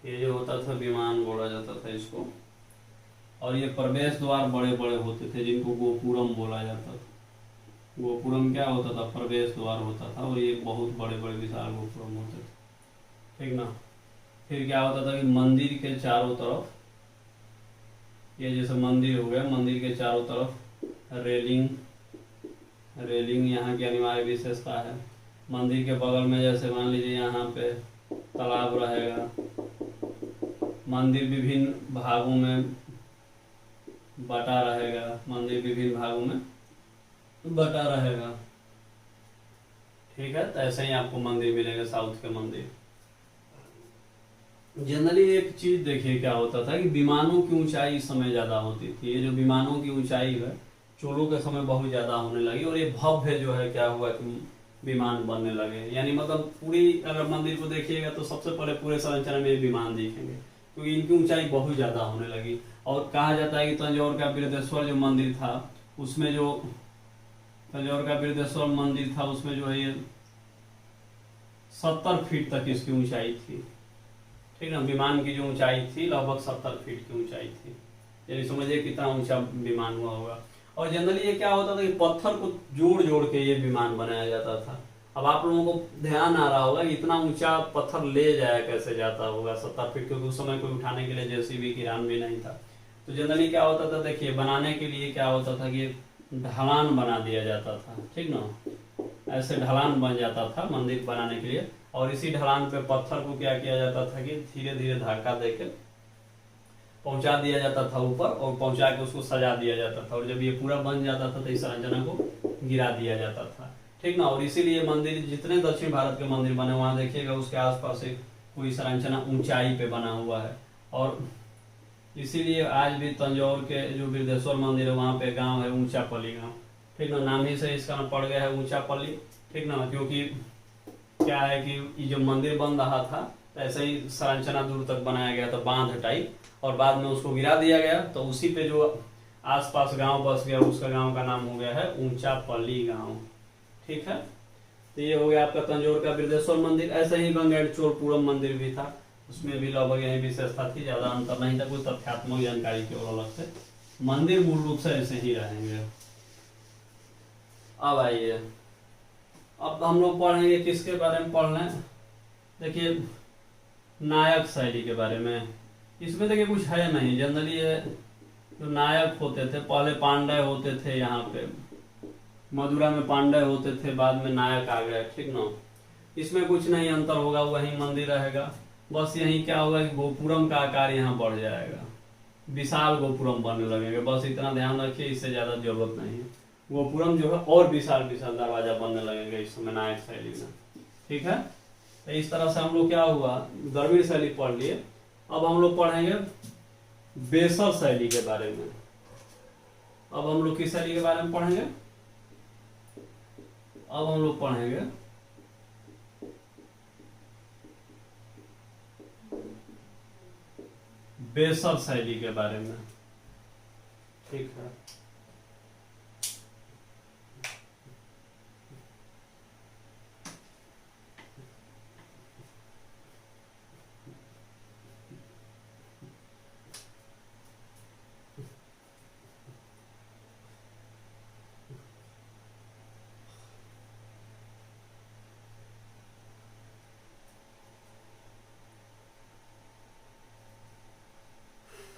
ये जो होता था विमान बोला जाता था इसको। और ये प्रवेश द्वार बड़े बड़े होते थे जिनको गोपुरम बोला जाता था। गोपुरम क्या होता था, प्रवेश द्वार होता था, और ये बहुत बड़े बड़े विशाल गोपुरम होते थे, ठीक ना। फिर क्या होता था कि मंदिर के चारों तरफ, ये जैसे मंदिर हो गया, मंदिर के चारों तरफ रेलिंग, रेलिंग यहाँ की अनिवार्य विशेषता है। मंदिर के बगल में जैसे मान लीजिए यहाँ पे तालाब रहेगा। मंदिर विभिन्न भागों में बटा रहेगा, मंदिर विभिन्न भागों में बटा रहेगा, ठीक है। तो ऐसे ही आपको मंदिर मिलेगा, साउथ के मंदिर। जनरली एक चीज देखिए क्या होता था कि विमानों की ऊंचाई इस समय ज्यादा होती थी। ये जो विमानों की ऊंचाई है चोलों के समय बहुत ज्यादा होने लगी, और ये भव्य जो है क्या हुआ कि विमान बनने लगे। यानी मतलब पूरी अगर मंदिर को देखिएगा तो सबसे पहले पूरे संरचना में विमान दिखेंगे, क्योंकि इनकी ऊंचाई बहुत ज्यादा होने लगी। और कहा जाता है कि तंजौर का बृहदेश्वर जो मंदिर था उसमें जो तंजौर का बृहदेश्वर मंदिर था उसमें जो है ये 70 फीट तक इसकी ऊंचाई थी, ठीक ना। विमान की जो ऊंचाई थी लगभग 70 फीट की ऊंचाई थी। यानी समझिए कितना ऊंचा विमान हुआ होगा। और जनरली ये क्या होता था कि पत्थर को जोड़ जोड़ के ये विमान बनाया जाता था। अब आप लोगों को ध्यान आ रहा होगा कि इतना ऊंचा पत्थर ले जाया कैसे जाता होगा 70 फीट, क्योंकि उस समय कोई उठाने के लिए जेसीबी किरान भी नहीं था। तो जनरली क्या होता था, देखिए बनाने के लिए क्या होता था कि ढलान बना दिया जाता था, ठीक ना। ऐसे ढलान बन जाता था मंदिर बनाने के लिए, और इसी ढलान पे पत्थर को क्या किया जाता था कि धीरे धीरे धक्का देके पहुंचा दिया जाता था ऊपर, और पहुंचा के उसको सजा दिया जाता था। और जब ये पूरा बन जाता था तो इस संरचना को गिरा दिया जाता था, ठीक ना। और इसीलिए मंदिर जितने दक्षिण भारत के मंदिर बने वहां देखिएगा उसके आसपास एक कोई संरचना ऊंचाई पे बना हुआ है। और इसीलिए आज भी तंजौर के जो बृहदेश्वर मंदिर है वहां पे गांव है ऊंचापल्ली गांव, ठीक ना। नाम ही से इसका पड़ गया है ऊंचापल्ली, ठीक ना। क्योंकि क्या है कि ये जो मंदिर बन रहा था ऐसे ही संरचना दूर तक बनाया गया था बांध टाइप, और बाद में उसको गिरा दिया गया। तो उसी पे जो आसपास गांव बस गया उसका गांव का नाम हो गया है ऊंचापल्ली गांव, ठीक है। तो ये हो गया आपका तंजौर का बृहदेश्वर मंदिर। ऐसे ही गंगेड़चोलपुरम मंदिर भी था, उसमें भी लगभग यही विशेषता थी, ज्यादा अंतर नहीं था, कोई तथ्यात्मक जानकारी की ओर अलग से। मंदिर मूल रूप से ऐसे ही रहेंगे। अब आइए, अब हम लोग पढ़ेंगे किसके बारे में पढ़ रहे हैं, देखिए नायक शैली के बारे में। इसमें देखिए कुछ है नहीं, जनरली ये जो नायक होते थे पहले पांड्य होते थे, यहाँ पे मदुरा में पांड्य होते थे, बाद में नायक आ गए, ठीक ना। इसमें कुछ नहीं अंतर होगा, वही मंदिर रहेगा, बस यही क्या होगा कि गोपुरम का आकार यहाँ बढ़ जाएगा, विशाल गोपुरम बनने लगेंगे, बस इतना ध्यान रखिए, इससे ज्यादा जरूरत नहीं है। गोपुरम जो है और विशाल विशाल दरवाजा बनने लगेंगे इस समय नायक शैली में, ठीक है। तो इस तरह से हम लोग क्या हुआ, द्रविड़ शैली पढ़ लिए। अब हम लोग पढ़ेंगे बेसर शैली के बारे में। अब हम लोग किस शैली के बारे में पढ़ेंगे, अब हम लोग पढ़ेंगे बेसर शैली के बारे में, ठीक है।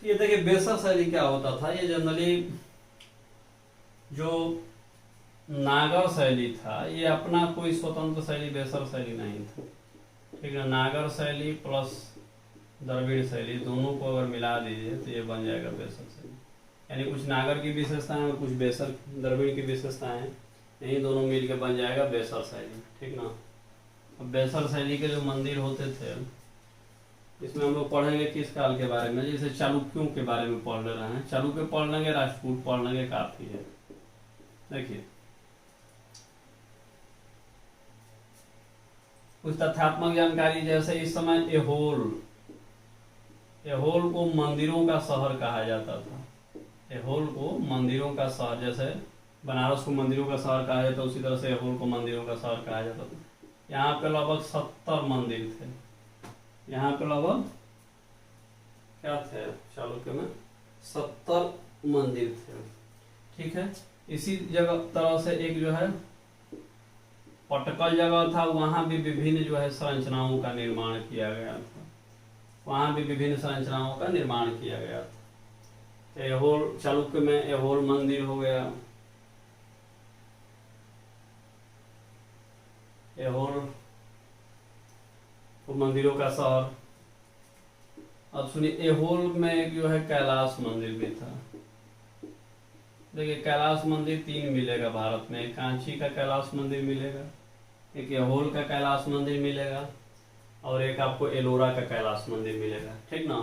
ये देखिए बेसर शैली क्या होता था, ये जनरली जो नागर शैली था ये अपना कोई स्वतंत्र शैली बेसर शैली नहीं था, ठीक है। नागर शैली प्लस द्रविड़ शैली, दोनों को अगर मिला दीजिए तो ये बन जाएगा बेसर शैली। यानी कुछ नागर की विशेषताएं और कुछ बेसर द्रविड़ की विशेषताएं हैं, यही दोनों मिल के बन जाएगा बेसर शैली, ठीक ना। अब बेसर शैली के जो मंदिर होते थे, इसमें हम लोग पढ़ेंगे किस काल के बारे में, जैसे चालुक्यों के बारे में पढ़ ले रहे हैं, चालुक्य पढ़ लेंगे, राजपूत पढ़ लेंगे, काफी है। देखिए कुछ तथ्यात्मक जानकारी, जैसे इस समय एहोल को मंदिरों का शहर कहा जाता था। एहोल को मंदिरों का शहर, जैसे बनारस को मंदिरों का शहर कहा जाता, उसी तरह से एहोल को मंदिरों का शहर कहा जाता था। यहाँ पे लगभग 70 मंदिर थे। यहाँ पे लगभग क्या थे चालुक्य में, 70 मंदिर थे, ठीक है। इसी जगह तरह से एक जो है पटकल जगह था, वहां भी विभिन्न जो है संरचनाओं का निर्माण किया गया था, वहां भी विभिन्न संरचनाओं का निर्माण किया गया था। एहोल चालुक्य में एहोल मंदिर हो गया, एहोल मंदिरों का शहर। अब सुनिए, एहोल में एक जो है कैलाश मंदिर भी था। देखिए कैलाश मंदिर 3 मिलेगा भारत में, एक कांची का कैलाश मंदिर मिलेगा, एक एहोल का कैलाश मंदिर मिलेगा, और एक आपको एलोरा का कैलाश मंदिर मिलेगा, ठीक ना।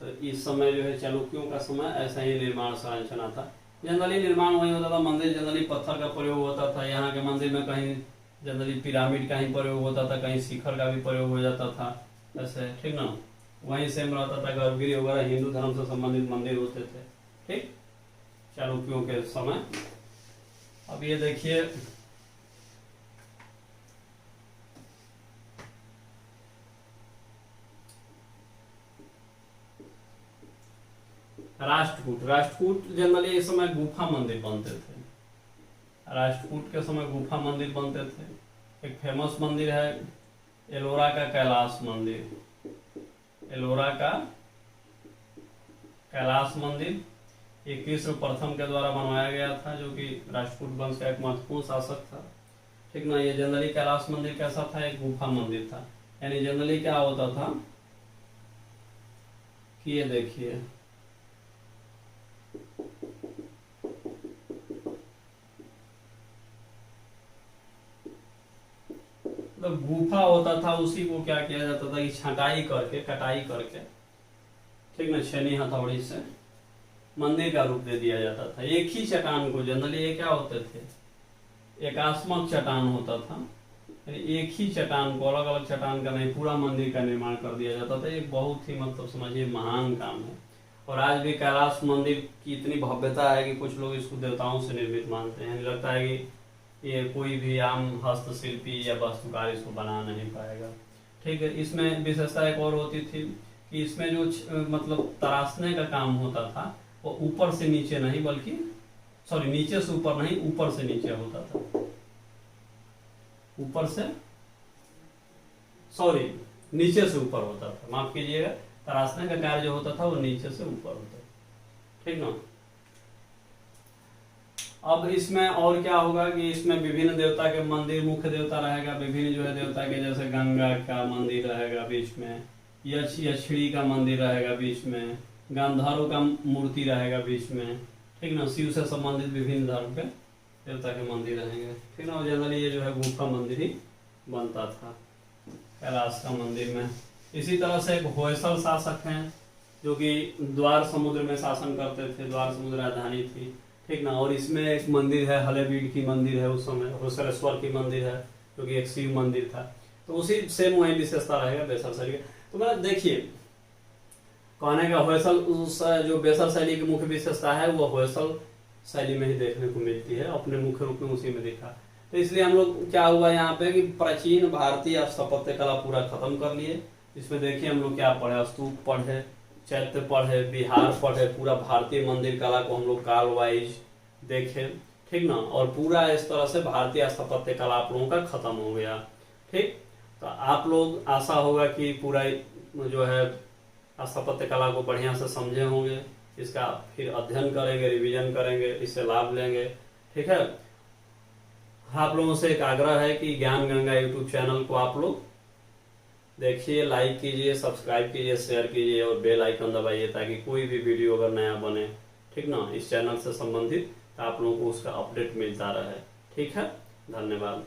तो इस समय जो है चालुक्यों का समय ऐसा ही निर्माण संरचना था। जनरली निर्माण वही होता था, मंदिर जनरली पत्थर का प्रयोग होता था। यहाँ के मंदिर में कहीं जनरली पिरामिड का ही प्रयोग होता था, कहीं शिखर का भी प्रयोग हो जाता था, ऐसे, ठीक ना। वहीं सेम रहता था, गर्भगृह वगैरह हिंदू धर्म से संबंधित मंदिर होते थे, ठीक, चालुक्यों के समय। अब ये देखिए राष्ट्रकूट जनरली इस समय गुफा मंदिर बनते थे। राष्ट्रकूट के समय गुफा मंदिर बनते थे। एक फेमस मंदिर है एलोरा का कैलाश मंदिर, एलोरा का कैलाश मंदिर, ये कृष्ण प्रथम के द्वारा बनवाया गया था, जो कि राजपूत वंश का एक महत्वपूर्ण शासक था, ठीक ना। ये जनरली कैलाश मंदिर कैसा था, एक गुफा मंदिर था। यानी जनरली क्या होता था कि ये देखिए तो गुफा होता था, उसी को क्या किया जाता था कि छटाई करके, कटाई करके, ठीक ना, छेनी हथौड़ी से मंदिर का रूप दे दिया जाता था। एक ही चट्टान को, जनरली ये क्या होते थे, एकात्मक चट्टान होता था, एक ही चट्टान को, अलग अलग चट्टान का नहीं, पूरा मंदिर का निर्माण कर दिया जाता था। एक बहुत ही मतलब समझिए महान काम है। और आज भी कैलाश मंदिर की इतनी भव्यता है कि कुछ लोग इसको देवताओं से निर्मित मानते हैं। लगता है कि ये कोई भी आम हस्तशिल्पी या वास्तुकार इसको बना नहीं पाएगा, ठीक है। इसमें विशेषता एक और होती थी कि इसमें जो मतलब तराशने का काम होता था, वो ऊपर से नीचे नहीं, बल्कि सॉरी नीचे से ऊपर नहीं, ऊपर से नीचे होता था। ऊपर से सॉरी नीचे से ऊपर होता था, माफ कीजिएगा, तराशने का कार्य जो होता था वो नीचे से ऊपर होता था, ठीक ना। अब इसमें और क्या होगा कि इसमें विभिन्न देवता के मंदिर, मुख्य देवता रहेगा, विभिन्न जो है देवता के, जैसे गंगा का मंदिर रहेगा बीच में, यक्षिणी का मंदिर रहेगा बीच में, गांधारों का मूर्ति रहेगा बीच में, ठीक ना। शिव से संबंधित विभिन्न धर्म के देवता के मंदिर रहेंगे, ठीक ना। जनरली ये जो है गुफा मंदिर ही बनता था कैलाश का मंदिर में। इसी तरह से एक होयसल शासक हैं, जो कि द्वार समुद्र में शासन करते थे, द्वार समुद्र राजधानी थी, ठीक ना। और इसमें एक मंदिर है, हलेबीड की मंदिर है, उस समय होयसलेश्वर की मंदिर है, जो कि एक शिव मंदिर था। तो उसी सेम वही विशेषता रहेगा बेसर शैली का। तो मैं देखिए कहने का होयसल जो बेसर शैली की मुख्य विशेषता है वो होयसल शैली में ही देखने को मिलती है, अपने मुख्य रूप में उसी में दिखा। तो इसलिए हम लोग क्या हुआ यहाँ पे कि प्राचीन भारतीय स्थापत्य कला पूरा खत्म कर लिए। इसमें देखिए हम लोग क्या पढ़े, स्तूप पढ़े, चैत्य पढ़े, बिहार पढ़े, पूरा भारतीय मंदिर कला को हम लोग काल वाइज देखे, ठीक ना। और पूरा इस तरह से भारतीय स्थापत्य कला आप लोगों का खत्म हो गया, ठीक। तो आप लोग आशा होगा कि पूरा जो है स्थापत्य कला को बढ़िया से समझे होंगे, इसका फिर अध्ययन करेंगे, रिवीजन करेंगे, इससे लाभ लेंगे, ठीक है। आप लोगों से एक आग्रह है कि ज्ञान गंगा यूट्यूब चैनल को आप लोग देखिए, लाइक कीजिए, सब्सक्राइब कीजिए, शेयर कीजिए और बेल आइकन दबाइए ताकि कोई भी वीडियो अगर नया बने, ठीक ना, इस चैनल से संबंधित, तो आप लोगों को उसका अपडेट मिलता रहे। ठीक है, धन्यवाद।